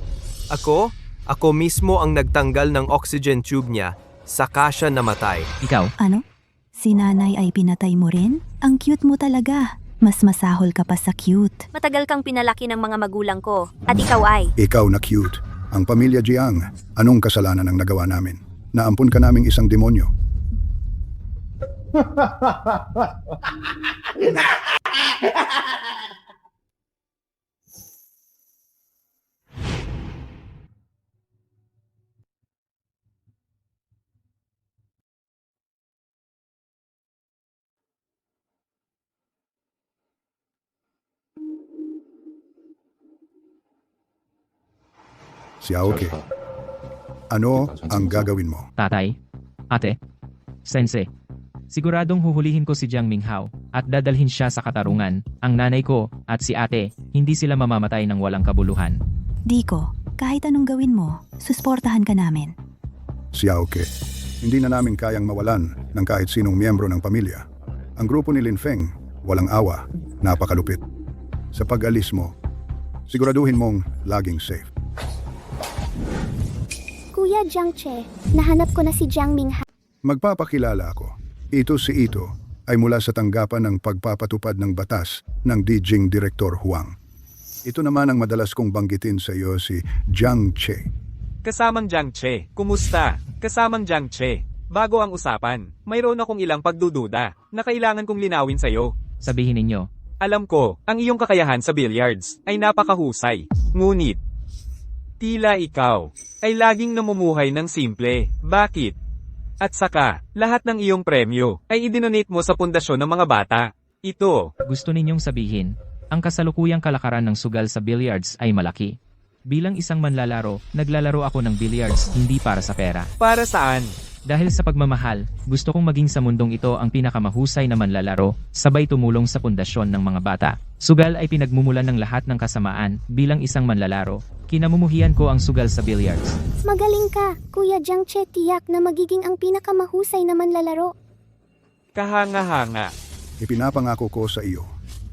Ako mismo ang nagtanggal ng oxygen tube niya, saka siya namatay. Ikaw? Ano? Si nanay ay pinatay mo rin? Ang cute mo talaga. Mas masahol ka pa sa cute. Matagal kang pinalaki ng mga magulang ko. At ikaw ay. Ikaw na cute. Ang pamilya Jiang, anong kasalanan ang nagawa namin? Naampun ka naming isang demonyo. Xiaoke, ano ang gagawin mo? Tatay? Ate? Sensei? Siguradong huhulihin ko si Jiang Minghao at dadalhin siya sa katarungan. Ang nanay ko at si ate, hindi sila mamamatay ng walang kabuluhan. Diko, kahit anong gawin mo, susportahan ka namin. Xiaoke, hindi na namin kayang mawalan ng kahit sinong miyembro ng pamilya. Ang grupo ni Lin Feng, walang awa, napakalupit. Sa pag-alis mo, siguraduhin mong laging safe. Kuya Jiang Che, nahanap ko na si Jiang Minghao. Magpapakilala ako. Ito si Ito ay mula sa tanggapan ng pagpapatupad ng batas ng Dijing Direktor Huang. Ito naman ang madalas kong banggitin sa iyo si Jiang Che. Kasamang Jiang Che, kumusta? Kasamang Jiang Che, bago ang usapan, mayroon akong ilang pagdududa na kailangan kong linawin sa'yo. Sabihin ninyo. Alam ko, ang iyong kakayahan sa billiards ay napakahusay. Ngunit, tila ikaw ay laging namumuhay ng simple. Bakit? At saka, lahat ng iyong premyo ay idinonate mo sa pundasyon ng mga bata. Ito, Gusto ninyong sabihin, ang kasalukuyang kalakaran ng sugal sa billiards ay malaki. Bilang isang manlalaro, naglalaro ako ng billiards hindi para sa pera. para saan? Dahil sa pagmamahal, gusto kong maging sa mundong ito ang pinakamahusay na manlalaro, sabay tumulong sa pundasyon ng mga bata. Sugal ay pinagmumulan ng lahat ng kasamaan. Bilang isang manlalaro, kinamumuhian ko ang sugal sa billiards. Magaling ka, Kuya Jiang Che, tiyak na magiging ang pinakamahusay na manlalaro. Kahanga-hanga. Ipinapangako ko sa iyo,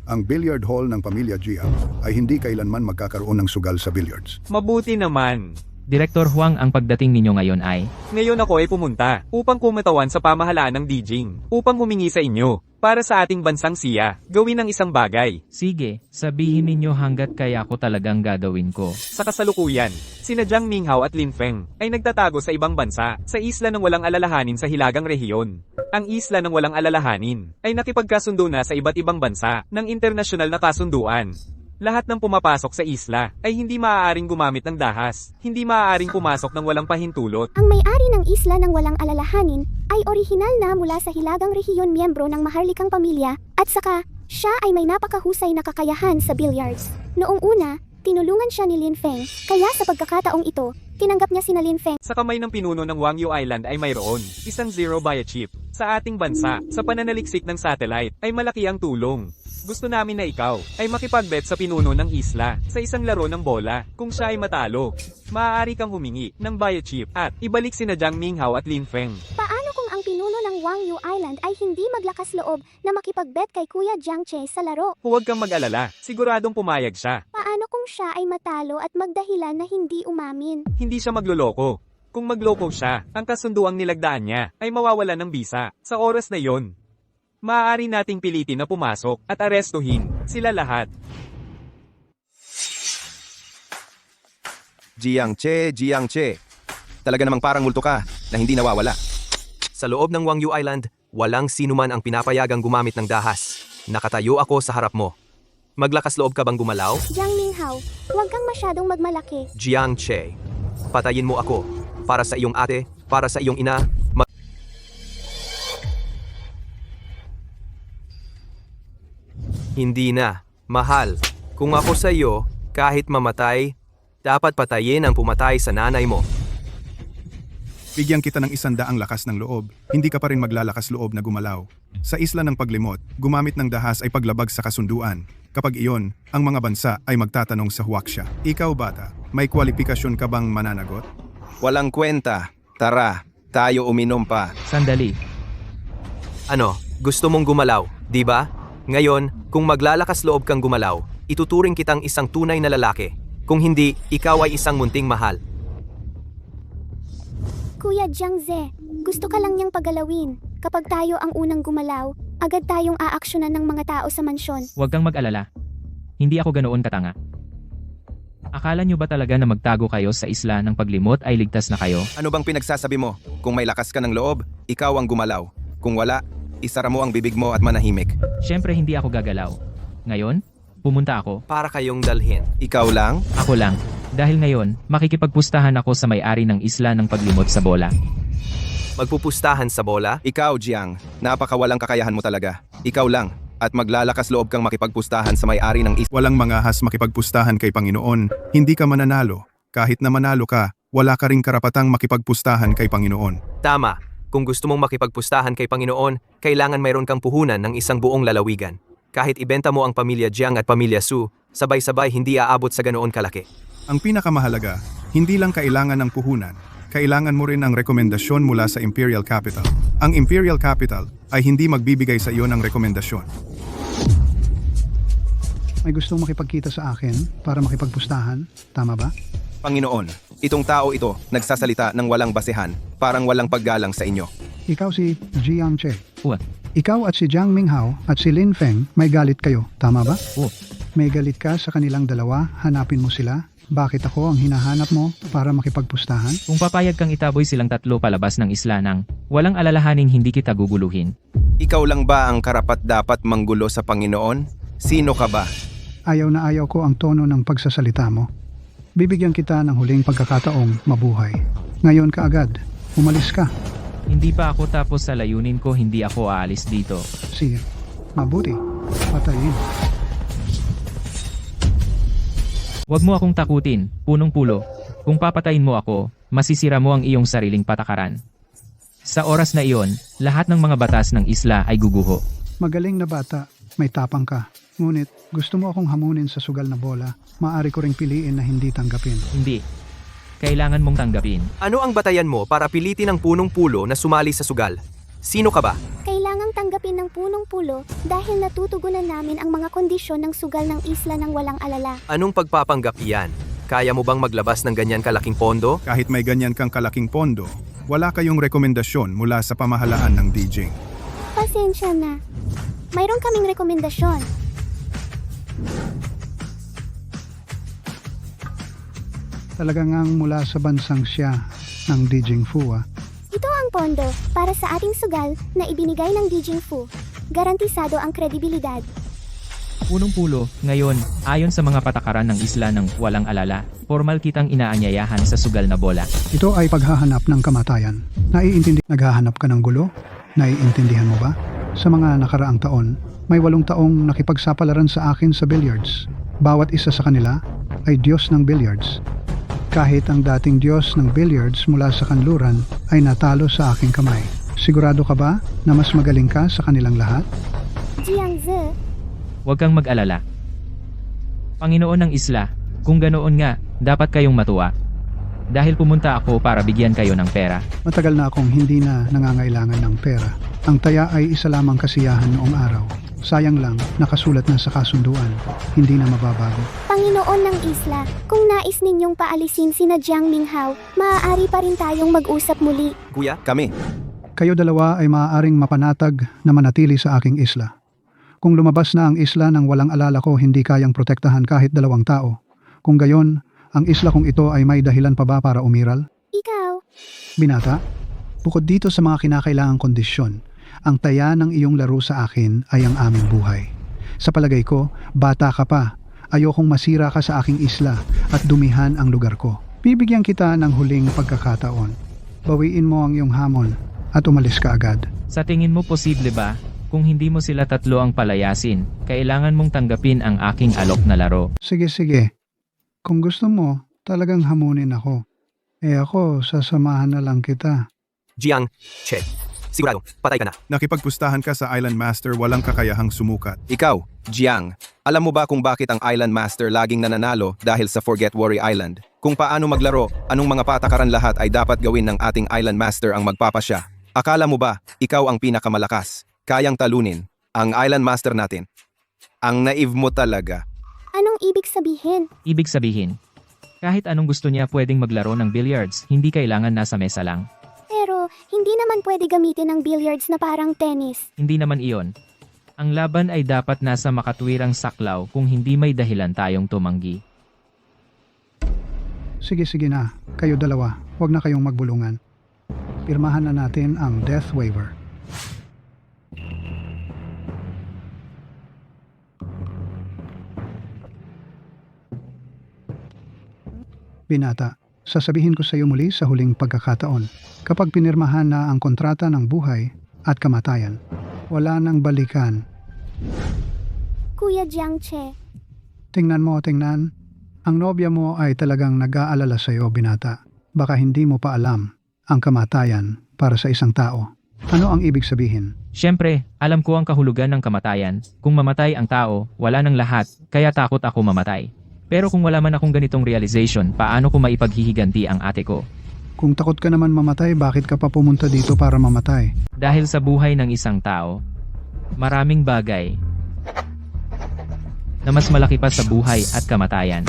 ang billiard hall ng pamilya Jiang ay hindi kailanman magkakaroon ng sugal sa billiards. Mabuti naman. Direktor Huang, ang pagdating ninyo ngayon ay, Ngayon ako ay pumunta upang kumatawan sa pamahalaan ng Dijing, upang humingi sa inyo, para sa ating bansang siya, gawin ang isang bagay. sige, sabihin ninyo hanggat kaya ko talagang gagawin ko. Sa kasalukuyan, sina Jiang Minghao at Lin Feng ay nagtatago sa ibang bansa, sa isla ng walang alalahanin sa Hilagang Rehiyon. Ang isla ng walang alalahanin ay nakipagkasundo na sa iba't ibang bansa ng internasyonal na kasunduan. Lahat ng pumapasok sa isla ay hindi maaaring gumamit ng dahas, hindi maaaring pumasok ng walang pahintulot. Ang may-ari ng isla ng walang alalahanin ay orihinal na mula sa Hilagang Rehiyon, miyembro ng maharlikang pamilya, at saka, siya ay may napakahusay na kakayahan sa billiards. Noong una, tinulungan siya ni Lin Feng, kaya sa pagkakataong ito, Tinanggap niya si Lin Feng. Sa kamay ng pinuno ng Wangyu Island ay mayroon isang zero biochip. Sa ating bansa, sa pananaliksik ng satellite, ay malaki ang tulong. Gusto namin na ikaw ay makipagbet sa pinuno ng isla sa isang laro ng bola. Kung siya ay matalo, maaari kang humingi ng biochip at ibalik sina Jiang Minghao at Lin Feng. Paano kung ang pinuno ng Wangyu Island ay hindi maglakas loob na makipagbet kay Kuya Jiang Che sa laro? Huwag kang mag-alala, siguradong pumayag siya. Paano kung siya ay matalo at magdahilan na hindi umamin? Hindi siya magloloko. Kung magloko siya, ang kasunduang nilagdaan niya ay mawawala ng bisa. Sa oras na yon, maaari nating pilitin na pumasok at arestuhin sila lahat. Jiang Che. Talaga namang parang multo ka na hindi nawawala. Sa loob ng Wangyu Island, walang sino man ang pinapayagang gumamit ng dahas. Nakatayo ako sa harap mo. Maglakas loob ka bang gumalaw? Jiang Minghao, huwag kang masyadong magmalaki. Jiang Che, patayin mo ako. Para sa iyong ate, para sa iyong ina, hindi na, mahal. Kung ako sa iyo, kahit mamatay, dapat patayin ang pumatay sa nanay mo. Bigyan kita ng 100 lakas ng loob, hindi ka pa rin maglalakas loob na gumalaw. Sa isla ng paglimot, gumamit ng dahas ay paglabag sa kasunduan. Kapag iyon, ang mga bansa ay magtatanong sa huwaksya. Ikaw bata, may kwalifikasyon ka bang mananagot? Walang kwenta. Tara, tayo uminom pa. Sandali. Ano, gusto mong gumalaw, di ba? Ngayon, kung maglalakas loob kang gumalaw, ituturing kitang isang tunay na lalaki. Kung hindi, ikaw ay isang munting mahal. Kuya Jiang Ze, gusto ka lang niyang pagalawin. Kapag tayo ang unang gumalaw, agad tayong aaksyonan ng mga tao sa mansyon. Huwag kang mag-alala. Hindi ako ganoon katanga. Akala nyo ba talaga na magtago kayo sa isla ng paglimot ay ligtas na kayo? Ano bang pinagsasabi mo? Kung may lakas ka ng loob, ikaw ang gumalaw. Kung wala, isara mo ang bibig mo at manahimik. Siyempre hindi ako gagalaw. Ngayon, pumunta ako. Para kayong dalhin. Ikaw lang? Ako lang. Dahil ngayon, makikipagpustahan ako sa may-ari ng isla ng paglimot sa bola. Magpupustahan sa bola? Ikaw, Jiang. Napakawalang kakayahan mo talaga. Ikaw lang. At maglalakas loob kang makipagpustahan sa may-ari ng isla. Walang mangahas makipagpustahan kay Panginoon, hindi ka mananalo. Kahit na manalo ka, wala ka ring karapatang makipagpustahan kay Panginoon. Tama. Kung gusto mong makipagpustahan kay Panginoon, kailangan mayroon kang puhunan ng isang buong lalawigan. Kahit ibenta mo ang pamilya Jiang at pamilya Su, sabay-sabay hindi aabot sa ganoon kalaki. Ang pinakamahalaga, hindi lang kailangan ng puhunan, kailangan mo rin ng rekomendasyon mula sa Imperial Capital. Ang Imperial Capital ay hindi magbibigay sa iyo ng rekomendasyon. May gustong makipagkita sa akin para makipagpustahan, tama ba? Panginoon, itong tao ito nagsasalita ng walang basehan, parang walang paggalang sa inyo. Ikaw si Jiang Che. Uwa. Ikaw at si Jiang Minghao at si Lin Feng may galit kayo, tama ba? Oh. May galit ka sa kanilang dalawa, hanapin mo sila. Bakit ako ang hinahanap mo para makipagpustahan? Kung papayag kang itaboy silang tatlo palabas ng isla nang walang alalahaning hindi kita guguluhin. Ikaw lang ba ang karapat-dapat manggulo sa Panginoon? Sino ka ba? Ayaw na ayaw ko ang tono ng pagsasalita mo. Bibigyan kita ng huling pagkakataong mabuhay. Ngayon ka agad, umalis ka. Hindi pa ako tapos sa layunin ko, hindi ako aalis dito. Sige, mabuti, patayin. Huwag mo akong takutin, punong-pulo. Kung papatayin mo ako, masisira mo ang iyong sariling patakaran. Sa oras na iyon, lahat ng mga batas ng isla ay guguho. Magaling na bata, may tapang ka. Ngunit, gusto mo akong hamunin sa sugal na bola, maaari ko ring piliin na hindi tanggapin. Hindi. Kailangan mong tanggapin. Ano ang batayan mo para pilitin ang punong-pulo na sumali sa sugal? Sino ka ba? Kailangang tanggapin ng punong-pulo dahil natutugunan namin ang mga kondisyon ng sugal ng isla ng walang alala. Anong pagpapanggap iyan? Kaya mo bang maglabas ng ganyan kalaking pondo? Kahit may ganyan kang kalaking pondo, wala kayong rekomendasyon mula sa pamahalaan ng DJ. Pasensya na. Mayroon kaming rekomendasyon. Talaga ngang mula sa bansang siya ng Dijing Fu. Ito ang pondo para sa ating sugal na ibinigay ng Dijing Fu. Garantisado ang kredibilidad. Punong-pulo, ngayon, ayon sa mga patakaran ng isla ng walang alala, formal kitang inaanyayahan sa sugal na bola. Ito ay paghahanap ng kamatayan. Naghahanap ka ng gulo? Naiintindihan mo ba? Sa mga nakaraang taon, may 8 taong nakipagsapalaran sa akin sa billiards. Bawat isa sa kanila ay Diyos ng billiards. Kahit ang dating Diyos ng billiards mula sa kanluran ay natalo sa aking kamay. Sigurado ka ba na mas magaling ka sa kanilang lahat? Jiangzi, Huwag kang mag-alala. Panginoon ng isla, kung ganoon nga, dapat kayong matuwa. Dahil pumunta ako para bigyan kayo ng pera. Matagal na akong hindi na nangangailangan ng pera. Ang taya ay isa lamang kasiyahan noong araw. Sayang lang, nakasulat na sa kasunduan. Hindi na mababago. Panginoon ng isla, kung nais ninyong paalisin sina Jiang Minghao, maaari pa rin tayong mag-usap muli. Kuya, kami. Kayo dalawa ay maaaring mapanatag na manatili sa aking isla. Kung lumabas na ang isla nang walang alala ko, hindi kayang protektahan kahit 2 tao. Kung gayon, ang isla kong ito ay may dahilan pa ba para umiral? Ikaw, Binata, bukod dito sa mga kinakailangang kondisyon, ang taya ng iyong laro sa akin ay ang aming buhay. Sa palagay ko, bata ka pa. Ayokong masira ka sa aking isla at dumihan ang lugar ko. Bibigyan kita ng huling pagkakataon. Bawiin mo ang iyong hamon at umalis ka agad. Sa tingin mo posible ba? Kung hindi mo sila tatlo ang palayasin, kailangan mong tanggapin ang aking alok na laro. Sige, sige. Kung gusto mo, talagang hamunin ako. Ako, sasamahan na lang kita. Jiang Che. Sigurado, patay ka na. Nakipagpustahan ka sa Island Master walang kakayahang sumukat. Ikaw, Jiang, alam mo ba kung bakit ang Island Master laging nananalo dahil sa Forget Worry Island? Kung paano maglaro, anong mga patakaran lahat ay dapat gawin ng ating Island Master ang magpapasya. Akala mo ba, ikaw ang pinakamalakas? Kayang talunin ang Island Master natin? Ang naive mo talaga. anong ibig sabihin? Ibig sabihin, kahit anong gusto niya pwedeng maglaro ng billiards, hindi kailangan nasa mesa lang. Pero, hindi naman pwede gamitin ang billiards na parang tennis. Hindi naman iyon. Ang laban ay dapat nasa makatwirang saklaw kung hindi may dahilan tayong tumanggi. Sige, sige na. Kayo dalawa, huwag na kayong magbulungan. Pirmahan na natin ang death waiver. Binata, sasabihin ko sa iyo muli sa huling pagkakataon. Kapag pinirmahan na ang kontrata ng buhay at kamatayan, wala nang balikan. Kuya Jiang Che, Tingnan mo, tingnan. Ang nobya mo ay talagang nag-aalala sa iyo, binata. Baka hindi mo pa alam ang kamatayan para sa isang tao. Ano ang ibig sabihin? Siyempre, alam ko ang kahulugan ng kamatayan. Kung mamatay ang tao, wala nang lahat, kaya takot ako mamatay. Pero kung wala man akong ganitong realization, paano ko maipaghihiganti ang ate ko? Kung takot ka naman mamatay, bakit ka pa pumunta dito para mamatay? Dahil sa buhay ng isang tao, maraming bagay na mas malaki pa sa buhay at kamatayan.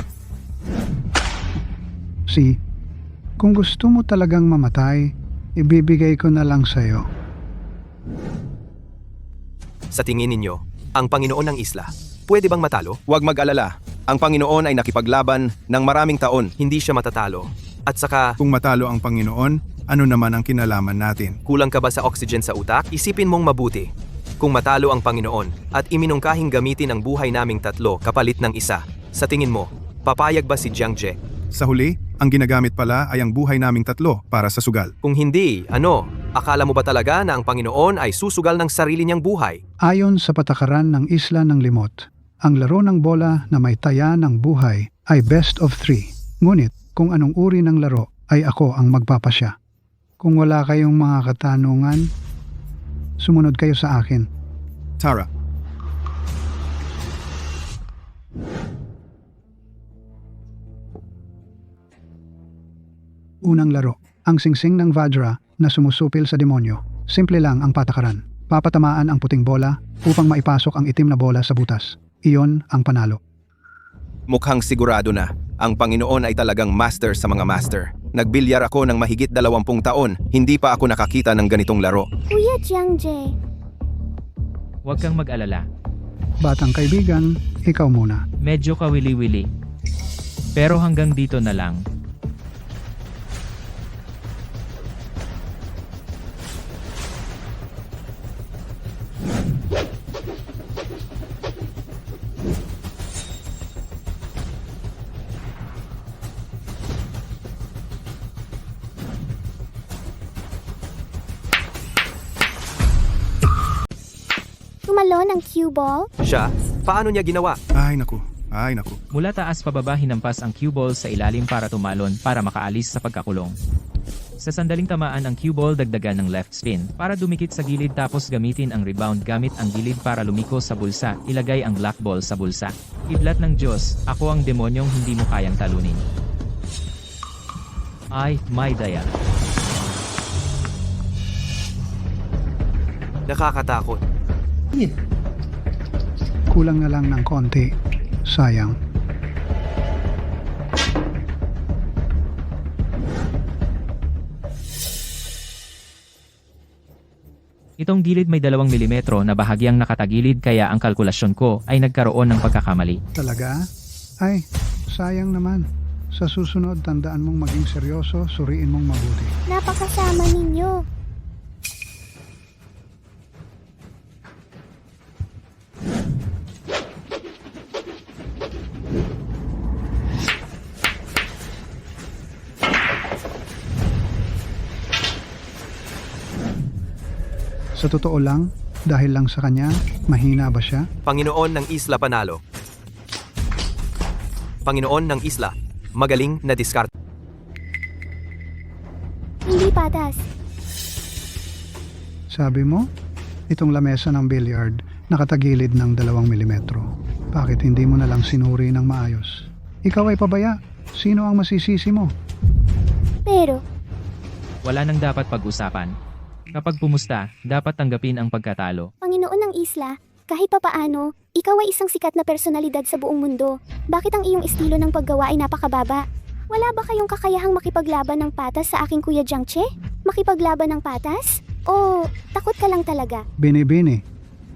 Kung gusto mo talagang mamatay, ibibigay ko na lang sa'yo. Sa tingin ninyo, ang Panginoon ng isla, pwede bang matalo? Huwag mag-alala. Ang Panginoon ay nakipaglaban ng maraming taon, hindi siya matatalo. At saka, Kung matalo ang Panginoon, ano naman ang kinalaman natin? kulang ka ba sa oxygen sa utak? Isipin mong mabuti. Kung matalo ang Panginoon at iminungkahing gamitin ang buhay naming tatlo kapalit ng isa, sa tingin mo, papayag ba si Jiang Je? Sa huli, ang ginagamit pala ay ang buhay naming tatlo para sa sugal. Kung hindi, akala mo ba talaga na ang Panginoon ay susugal ng sarili niyang buhay? Ayon sa patakaran ng Isla ng Limot, ang laro ng bola na may taya ng buhay ay best of 3. Ngunit, kung anong uri ng laro ay ako ang magpapasya. Kung wala kayong mga katanungan, sumunod kayo sa akin. Tara, Unang laro, ang singsing ng Vajra na sumusupil sa demonyo. Simple lang ang patakaran. Papatamaan ang puting bola upang maipasok ang itim na bola sa butas. Iyon ang panalo. Mukhang sigurado na, ang Panginoon ay talagang master sa mga master. Nagbilyar ako ng mahigit 20 taon, hindi pa ako nakakita ng ganitong laro. Kuya Jiang Je, Huwag kang mag-alala. Batang kaibigan, ikaw muna. Medyo kawili-wili. Pero hanggang dito na lang. tumalo ng cue ball? Siya, paano niya ginawa? ay naku, Ay naku. Mula taas pababa hinampas ang cue ball sa ilalim para tumalon para makaalis sa pagkakulong. Sa sandaling tamaan ang cue ball dagdagan ng left spin para dumikit sa gilid tapos gamitin ang rebound gamit ang gilid para lumiko sa bulsa, ilagay ang black ball sa bulsa. Kidlat ng Diyos, ako ang demonyong hindi mo kayang talunin. Ay, may daya. Nakakatakot. Kulang na lang ng konti. Sayang. Itong gilid may 2 milimetro na bahagyang nakatagilid kaya ang kalkulasyon ko ay nagkaroon ng pagkakamali. Talaga? Ay, sayang naman. Sa susunod, tandaan mong maging seryoso, suriin mong mabuti. Napakasama ninyo. Sa totoo lang, dahil lang sa kanya, mahina ba siya? Panginoon ng Isla panalo. Panginoon ng Isla, magaling na diskarte. Hindi patas. Sabi mo, itong lamesa ng billiard, nakatagilid ng 2 milimetro. Bakit hindi mo na lang sinuri ng maayos? Ikaw ay pabaya. Sino ang masisisi mo? Pero, Wala nang dapat pag-usapan. Kapag pumusta, dapat tanggapin ang pagkatalo. Panginoon ng Isla, kahit papaano, ikaw ay isang sikat na personalidad sa buong mundo. Bakit ang iyong estilo ng paggawa ay napakababa? Wala ba kayong kakayahang makipaglaban ng patas sa aking Kuya Jiangche? Makipaglaban ng patas? O takot ka lang talaga? Bini-bini.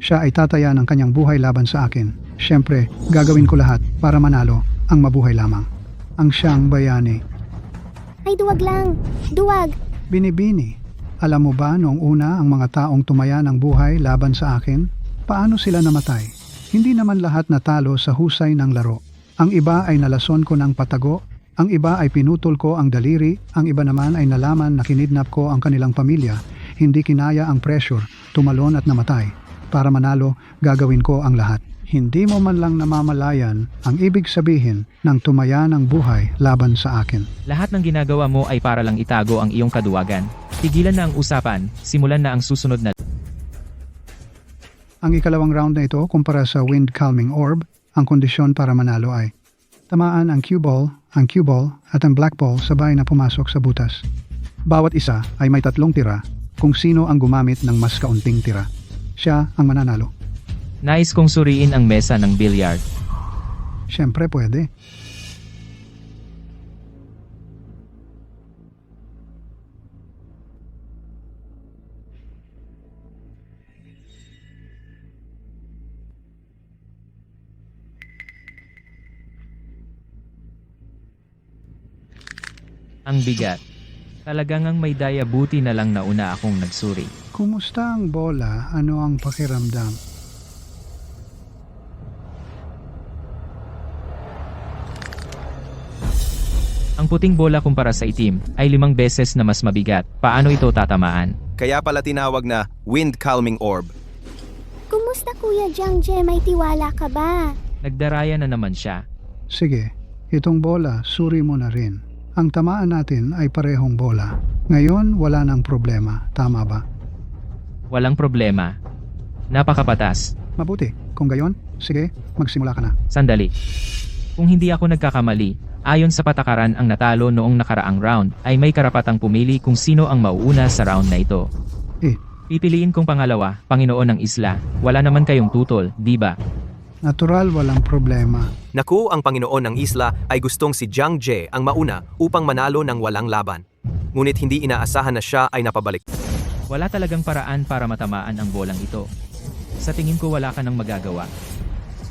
Siya ay tataya ng kanyang buhay laban sa akin. Siyempre, gagawin ko lahat para manalo ang mabuhay lamang. Ang siyang bayani. Ay duwag lang. Duwag. Bini-bini. Alam mo ba noong una ang mga taong tumaya ng buhay laban sa akin? Paano sila namatay? Hindi naman lahat natalo sa husay ng laro. Ang iba ay nalason ko ng patago, ang iba ay pinutol ko ang daliri, ang iba naman ay nalaman na kinidnap ko ang kanilang pamilya. Hindi kinaya ang pressure, tumalon at namatay. Para manalo, gagawin ko ang lahat. Hindi mo man lang namamalayan ang ibig sabihin ng tumaya ng buhay laban sa akin. Lahat ng ginagawa mo ay para lang itago ang iyong kaduwagan. Tigilan na ang usapan, simulan na ang susunod na. Ang ikalawang round na ito kumpara sa wind calming orb, ang kondisyon para manalo ay tamaan ang cue ball at ang black ball sabay na pumasok sa butas. Bawat isa ay may 3 tira kung sino ang gumamit ng mas kaunting tira. Siya ang mananalo. Nais kong suriin ang mesa ng billiard. Siyempre pwede. Ang bigat. Talagang ang may daya, buti na lang nauna akong nagsuri. Kumusta ang bola? Ano ang pakiramdam? Ang puting bola kumpara sa itim ay 5 beses na mas mabigat. Paano ito tatamaan? Kaya pala tinawag na wind calming orb. Kumusta Kuya Jiangche? May tiwala ka ba? Nagdaraya na naman siya. Sige, itong bola, suri mo na rin. Ang tamaan natin ay parehong bola. Ngayon, wala nang problema. Tama ba? Walang problema. Napakapatas. Mabuti. Kung gayon, sige, magsimula ka na. Sandali. Kung hindi ako nagkakamali, ayon sa patakaran ang natalo noong nakaraang round ay may karapatang pumili kung sino ang mauuna sa round na ito. Pipiliin kong pangalawa, Panginoon ng Isla. Wala naman kayong tutol, di ba? Natural, walang problema. Naku, ang Panginoon ng Isla ay gustong si Jiang Jie ang mauna upang manalo ng walang laban. Ngunit hindi inaasahan na siya ay napabalik. Wala talagang paraan para matamaan ang bolang ito. Sa tingin ko wala ka nang magagawa.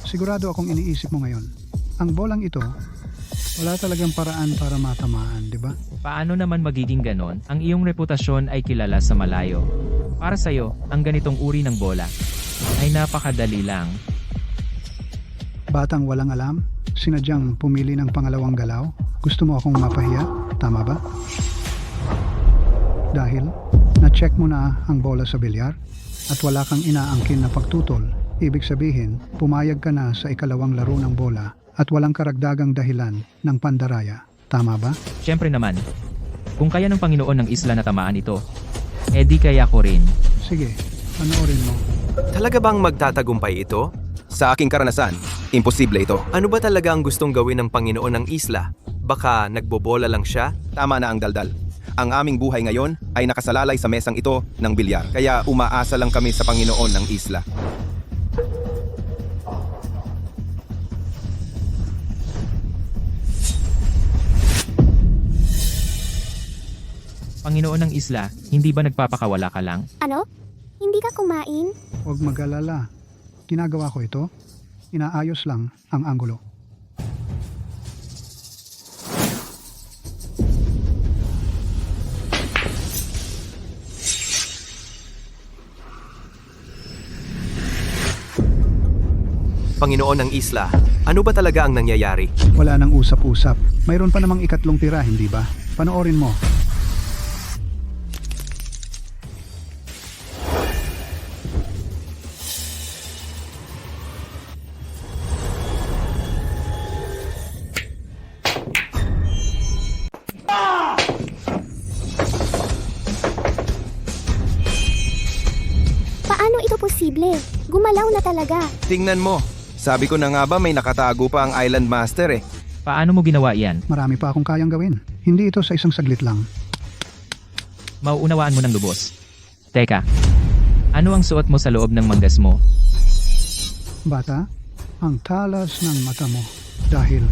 Sigurado akong iniisip mo ngayon. Ang bolang ito, wala talagang paraan para matamaan, di ba? Paano naman magiging ganon? Ang iyong reputasyon ay kilala sa malayo. Para sa'yo, ang ganitong uri ng bola ay napakadali lang. Batang walang alam, sinadyang pumili ng pangalawang galaw. Gusto mo akong mapahiya? Tama ba? Dahil, na-check mo na ang bola sa bilyar at wala kang inaangkin na pagtutol. Ibig sabihin, pumayag ka na sa ikalawang laro ng bola at walang karagdagang dahilan ng pandaraya. Tama ba? Siyempre naman. Kung kaya ng Panginoon ng isla na tamaan ito, di kaya ko rin. Sige, panoorin mo. Talaga bang magtatagumpay ito? Sa aking karanasan, imposible ito. Ano ba talaga ang gustong gawin ng Panginoon ng isla? Baka nagbobola lang siya? Tama na ang daldal. Ang aming buhay ngayon ay nakasalalay sa mesang ito ng bilyar. Kaya umaasa lang kami sa Panginoon ng isla. Panginoon ng isla, hindi ba nagpapakawala ka lang? Ano? Hindi ka kumain? Huwag mag-alala. Ginagawa ko ito. Inaayos lang ang anggulo. Panginoon ng isla, ano ba talaga ang nangyayari? Wala nang usap-usap. Mayroon pa namang ikatlong tira, hindi ba? Panoorin mo. Paano ito posible? Gumalaw na talaga. Tingnan mo. Sabi ko na nga ba may nakatago pa ang Island Master eh. Paano mo ginawa iyan? Marami pa akong kayang gawin. Hindi ito sa isang saglit lang. Mauunawaan mo ng lubos. Teka, ano ang suot mo sa loob ng manggas mo? Bata, ang talas ng mata mo. Dahil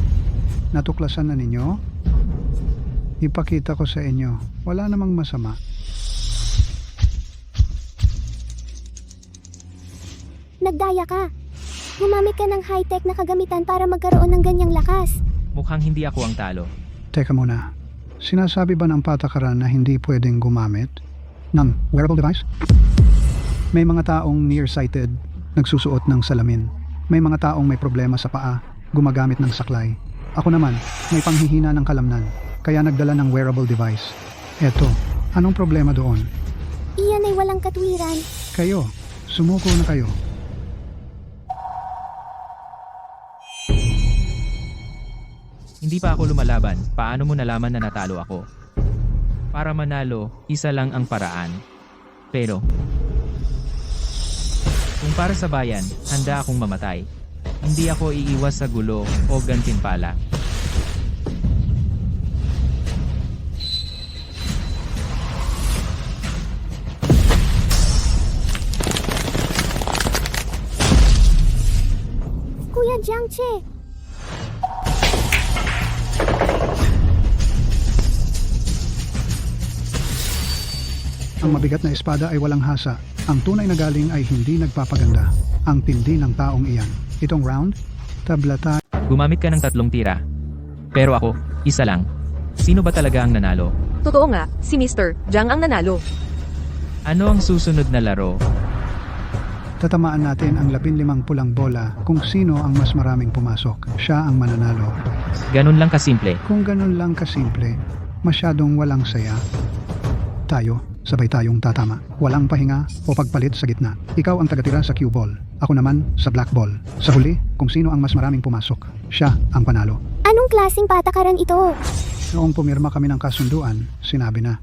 natuklasan na ninyo, ipakita ko sa inyo. Wala namang masama. Nagdaya ka. Gumamit ka ng high-tech na kagamitan para magkaroon ng ganyang lakas. Mukhang hindi ako ang talo. Teka muna. Sinasabi ba ng patakaran na hindi pwedeng gumamit ng wearable device? May mga taong nearsighted, nagsusuot ng salamin. May mga taong may problema sa paa, gumagamit ng saklay. Ako naman, may panghihina ng kalamnan, kaya nagdala ng wearable device. Eto, anong problema doon? Iyan ay walang katwiran. Kayo, sumuko na kayo. Hindi pa ako lumalaban, paano mo nalaman na natalo ako? Para manalo, isa lang ang paraan. Pero, kung para sa bayan, handa akong mamatay. Hindi ako iiwas sa gulo o gantimpala. Kuya Jiangche, Ang mabigat na espada ay walang hasa. Ang tunay na galing ay hindi nagpapaganda. Ang tindi ng taong iyan. Itong round, tablata. Gumamit ka ng 3 tira. Pero ako, isa lang. Sino ba talaga ang nanalo? Totoo nga, si Mr. Jiang ang nanalo. Ano ang susunod na laro? Tatamaan natin ang 15 pulang bola kung sino ang mas maraming pumasok. Siya ang mananalo. Ganun lang kasimple. Kung ganun lang kasimple, masyadong walang saya. Tayo, sabay tayong tatama. Walang pahinga o pagpalit sa gitna. Ikaw ang tagatira sa cue ball. Ako naman sa black ball. Sa huli, kung sino ang mas maraming pumasok, siya ang panalo. anong klaseng patakaran ito? Noong pumirma kami ng kasunduan, sinabi na,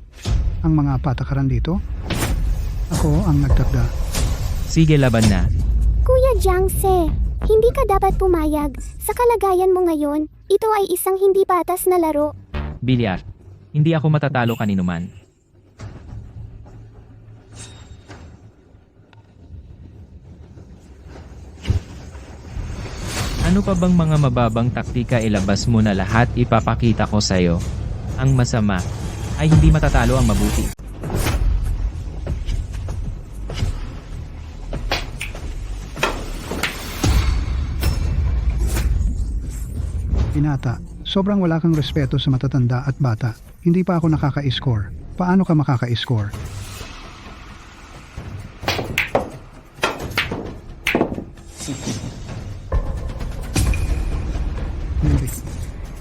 ang mga patakaran dito, ako ang nagtakda. Sige, laban na. Kuya Jiangse, hindi ka dapat pumayag. Sa kalagayan mo ngayon, ito ay isang hindi patas na laro. Bilyar. Hindi ako matatalo kanino man. Ano pa bang mga mababang taktika ilabas mo na lahat ipapakita ko sa'yo? Ang masama ay hindi matatalo ang mabuti. Binata, sobrang wala kang respeto sa matatanda at bata. Hindi pa ako nakaka-score. Paano ka makaka-score?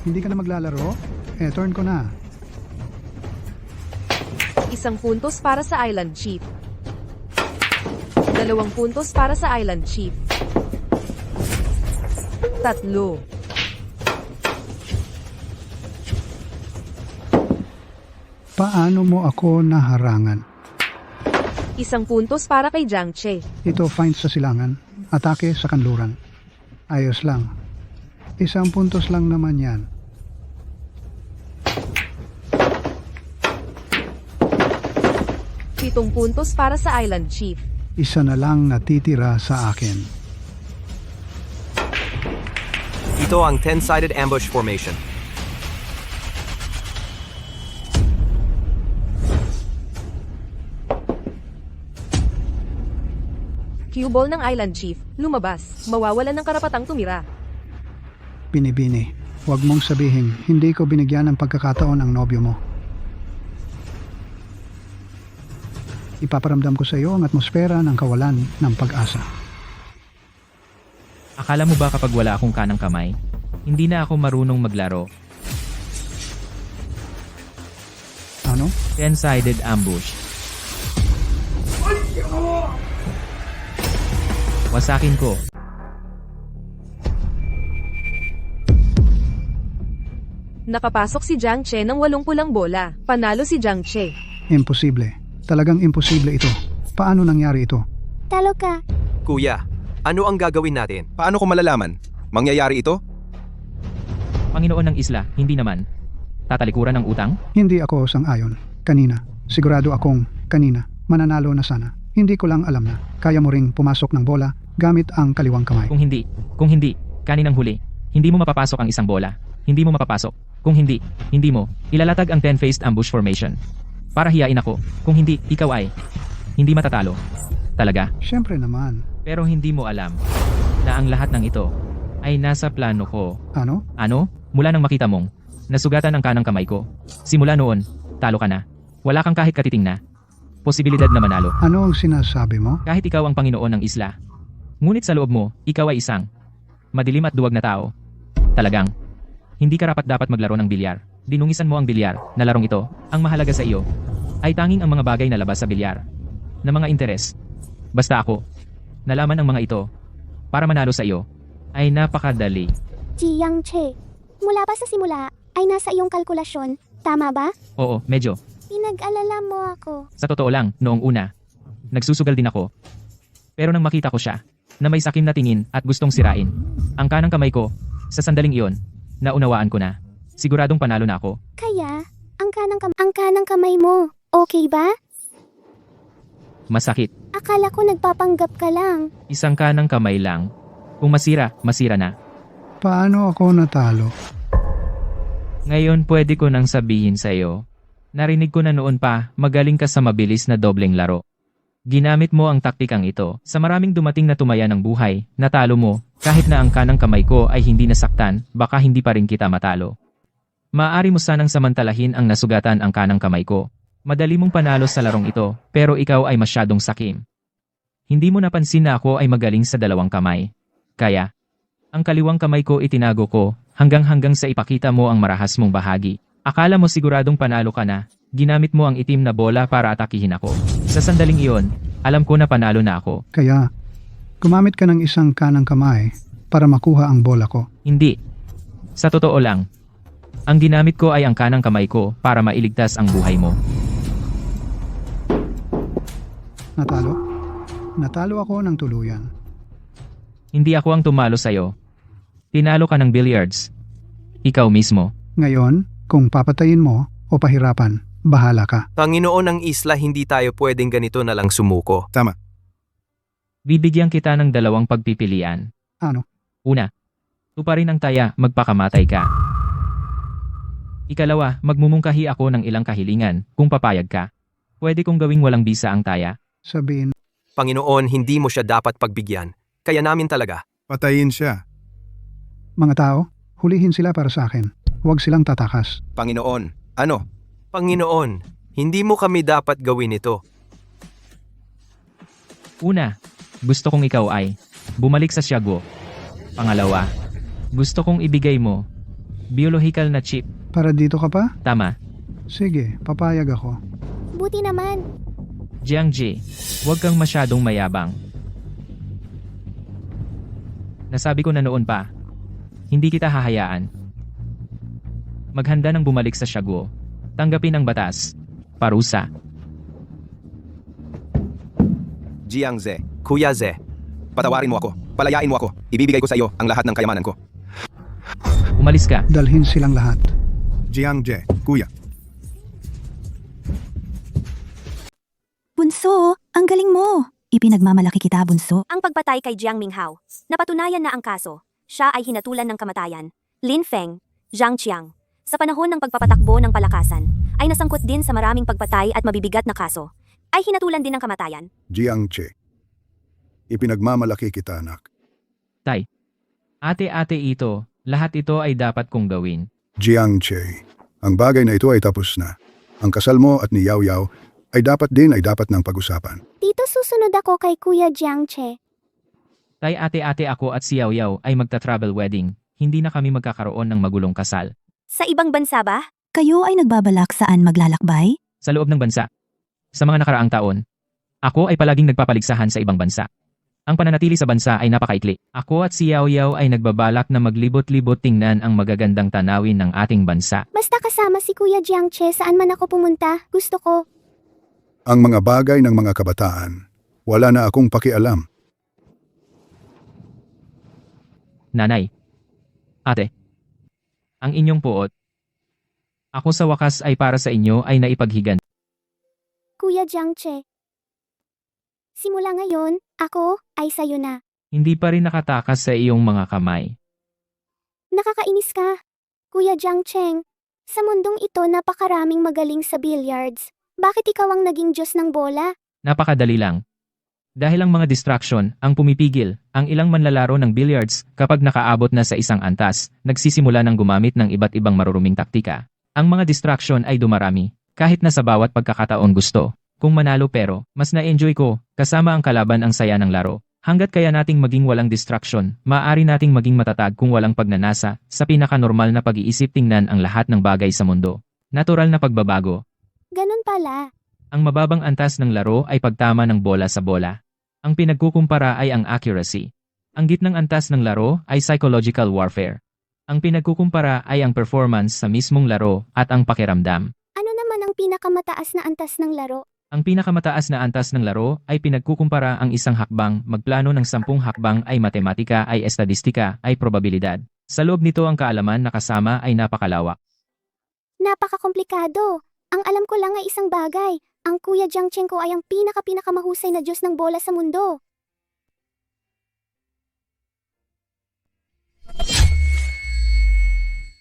Hindi ka na maglalaro? Turn ko na. 1 puntos para sa Island Chief. 2 puntos para sa Island Chief. 3. Paano mo ako naharangan? Isang puntos para kay Jiang Che. Ito find sa silangan, atake sa kanluran. Ayos lang. 1 puntos lang naman yan. Pitong puntos para sa Island Chief. Isa na lang natitira sa akin. Ito ang 10-sided ambush formation. Cue ball ng Island Chief. Lumabas. Mawawalan ng karapatang tumira. Binibini, huwag mong sabihin, hindi ko binigyan ng pagkakataon ang nobyo mo. Ipaparamdam ko sa iyo ang atmosfera ng kawalan ng pag-asa. Akala mo ba kapag wala akong kanang kamay, hindi na ako marunong maglaro? Ano? 10-sided ambush. Wasakin ko. Nakapasok si Jiang Che ng 8 pulang bola. Panalo si Jiang Che. Imposible. Talagang imposible ito. Paano nangyari ito? Talo ka. Kuya, ano ang gagawin natin? Paano ko malalaman? Mangyayari ito? Panginoon ng isla, hindi naman. Tatalikuran ng utang? Hindi ako sang-ayon. Kanina. Sigurado akong kanina. Mananalo na sana. Hindi ko lang alam na kaya mo ring pumasok ng bola gamit ang kaliwang kamay. Kung hindi, kaninang huli, hindi mo mapapasok ang isang bola. Hindi mo mapapasok. Kung hindi mo, ilalatag ang 10-faced ambush formation. Para hiyain ako. Kung hindi, ikaw ay hindi matatalo. Talaga. Siyempre naman. Pero hindi mo alam na ang lahat ng ito ay nasa plano ko. Ano? Ano? Mula nang makita mong nasugatan ang kanang kamay ko. Simula noon, talo ka na. Wala kang kahit katiting na posibilidad na manalo. Ano ang sinasabi mo? Kahit ikaw ang Panginoon ng isla. Ngunit sa loob mo, ikaw ay isang madilim at duwag na tao. Talagang hindi ka dapat maglaro ng bilyar. Dinungisan mo ang bilyar na larong ito. Ang mahalaga sa iyo ay tanging ang mga bagay na labas sa bilyar na mga interes. Basta ako, nalaman ang mga ito para manalo sa iyo ay napakadali. Jiang Che, mula pa sa simula ay nasa iyong kalkulasyon, tama ba? Oo, medyo. Pinag-alala mo ako. Sa totoo lang, noong una, nagsusugal din ako. Pero nang makita ko siya, na may sakim na tingin at gustong sirain ang kanang kamay ko, sa sandaling iyon, naunawaan ko na. Siguradong panalo na ako. Kaya, ang kanang kamay mo, okay ba? Masakit. Akala ko nagpapanggap ka lang. Isang kanang kamay lang. Kung masira, masira na. Paano ako natalo? Ngayon pwede ko nang sabihin sa iyo. Narinig ko na noon pa, magaling ka sa mabilis na dobleng laro. Ginamit mo ang taktikang ito. Sa maraming dumating na tumaya ng buhay, natalo mo, kahit na ang kanang kamay ko ay hindi nasaktan, baka hindi pa rin kita matalo. Maaari mo sanang samantalahin ang nasugatan ang kanang kamay ko. Madali mong panalo sa larong ito, pero ikaw ay masyadong sakim. Hindi mo napansin na ako ay magaling sa dalawang kamay. Kaya, ang kaliwang kamay ko itinago ko, hanggang sa ipakita mo ang marahas mong bahagi. Akala mo siguradong panalo ka na, ginamit mo ang itim na bola para atakihin ako. Sa sandaling iyon, alam ko na panalo na ako. Kaya, gumamit ka ng isang kanang kamay para makuha ang bola ko. Hindi. Sa totoo lang, ang ginamit ko ay ang kanang kamay ko para mailigtas ang buhay mo. Natalo? Natalo ako ng tuluyan. Hindi ako ang tumalo sa'yo. Tinalo ka ng billiards. Ikaw mismo. Ngayon, kung papatayin mo o pahirapan, bahala ka. Panginoon ng isla, hindi tayo pwedeng ganito na lang sumuko. Tama. Bibigyan kita ng 2 pagpipilian. Ano? Una, tuparin ang taya, magpakamatay ka. Ikalawa, magmumungkahi ako ng ilang kahilingan, kung papayag ka. Pwede kong gawing walang bisa ang taya. Sabihin, Panginoon, hindi mo siya dapat pagbigyan. Kaya namin talaga. Patayin siya. mga tao, hulihin sila para sa akin. Huwag silang tatakas. Panginoon, ano? Panginoon, hindi mo kami dapat gawin ito. Una, gusto kong ikaw ay bumalik sa Siago. Pangalawa, gusto kong ibigay mo biological na chip. Para dito ka pa? Tama. Sige, papayag ako. Buti naman. Jiang Ji, huwag kang masyadong mayabang. Nasabi ko na noon pa, hindi kita hahayaan. Maghanda ng bumalik sa Siago. Tanggapin ang batas. parusa. Jiang Ze. Kuya Ze, Patawarin mo ako. Palayain mo ako. Ibibigay ko sa iyo ang lahat ng kayamanan ko. Umalis ka. Dalhin silang lahat. Jiang Je, kuya. Bunso, ang galing mo! Ipinagmamalaki kita, Bunso. Ang pagpatay kay Jiang Minghao. Napatunayan na ang kaso. Siya ay hinatulan ng kamatayan. Lin Feng, Zhang Qiang. Sa panahon ng pagpapatakbo ng palakasan, ay nasangkot din sa maraming pagpatay at mabibigat na kaso. Ay hinatulan din ng kamatayan. Jiang Che. Ipinagmamalaki kita, anak. Tay. Ate-ate ito, lahat ito ay dapat kong gawin. Jiang Che, ang bagay na ito ay tapos na. Ang kasal mo at ni Yao Yao ay dapat ng pag-usapan. Tito, susunod ako kay Kuya Jiang Che. Tay ate-ate ako at si Yao Yao ay magta-travel wedding. Hindi na kami magkakaroon ng magulong kasal. Sa ibang bansa ba? Kayo ay nagbabalak saan maglalakbay? Sa loob ng bansa. Sa mga nakaraang taon, ako ay palaging nagpapaligsahan sa ibang bansa. Ang pananatili sa bansa ay napakaikli. Ako at si Yao Yao ay nagbabalak na maglibot-libot tingnan ang magagandang tanawin ng ating bansa. Basta kasama si Kuya Jiang Che saan man ako pumunta, gusto ko. Ang mga bagay ng mga kabataan, wala na akong pakialam. Nanay. Ate. Ang inyong puot. Ako sa wakas ay para sa inyo ay naipaghigan. Kuya Jiang Che. Simula ngayon, ako ay sayo na. Hindi pa rin nakatakas sa iyong mga kamay. Nakakainis ka. Kuya Jiang Cheng, sa mundong ito napakaraming magaling sa billiards. Bakit ikaw ang naging Diyos ng bola? Napakadali lang. Dahil ang mga distraction ang pumipigil, ang ilang manlalaro ng billiards kapag nakaabot na sa isang antas, nagsisimula ng gumamit ng iba't ibang maruruming taktika. Ang mga distraction ay dumarami, kahit na sa bawat pagkakataon gusto. Kung manalo pero, mas na-enjoy ko, kasama ang kalaban ang saya ng laro. Hanggat kaya nating maging walang distraction, maaari nating maging matatag kung walang pagnanasa, sa pinaka-normal na pag-iisip tingnan ang lahat ng bagay sa mundo. Natural na pagbabago. Ganun pala. Ang mababang antas ng laro ay pagtama ng bola sa bola. Ang pinagkukumpara ay ang accuracy. Ang gitnang antas ng laro ay psychological warfare. Ang pinagkukumpara ay ang performance sa mismong laro at ang pakiramdam. Ano naman ang pinakamataas na antas ng laro? Ang pinakamataas na antas ng laro ay pinagkukumpara ang isang hakbang, magplano ng 10 hakbang ay matematika, ay estadistika, ay probabilidad. Sa loob nito ang kaalaman na kasama ay napakalawak. Napakakomplikado. Ang alam ko lang ay isang bagay. Ang Kuya Jiang Cheng ko ay ang pinakamahusay na Diyos ng bola sa mundo.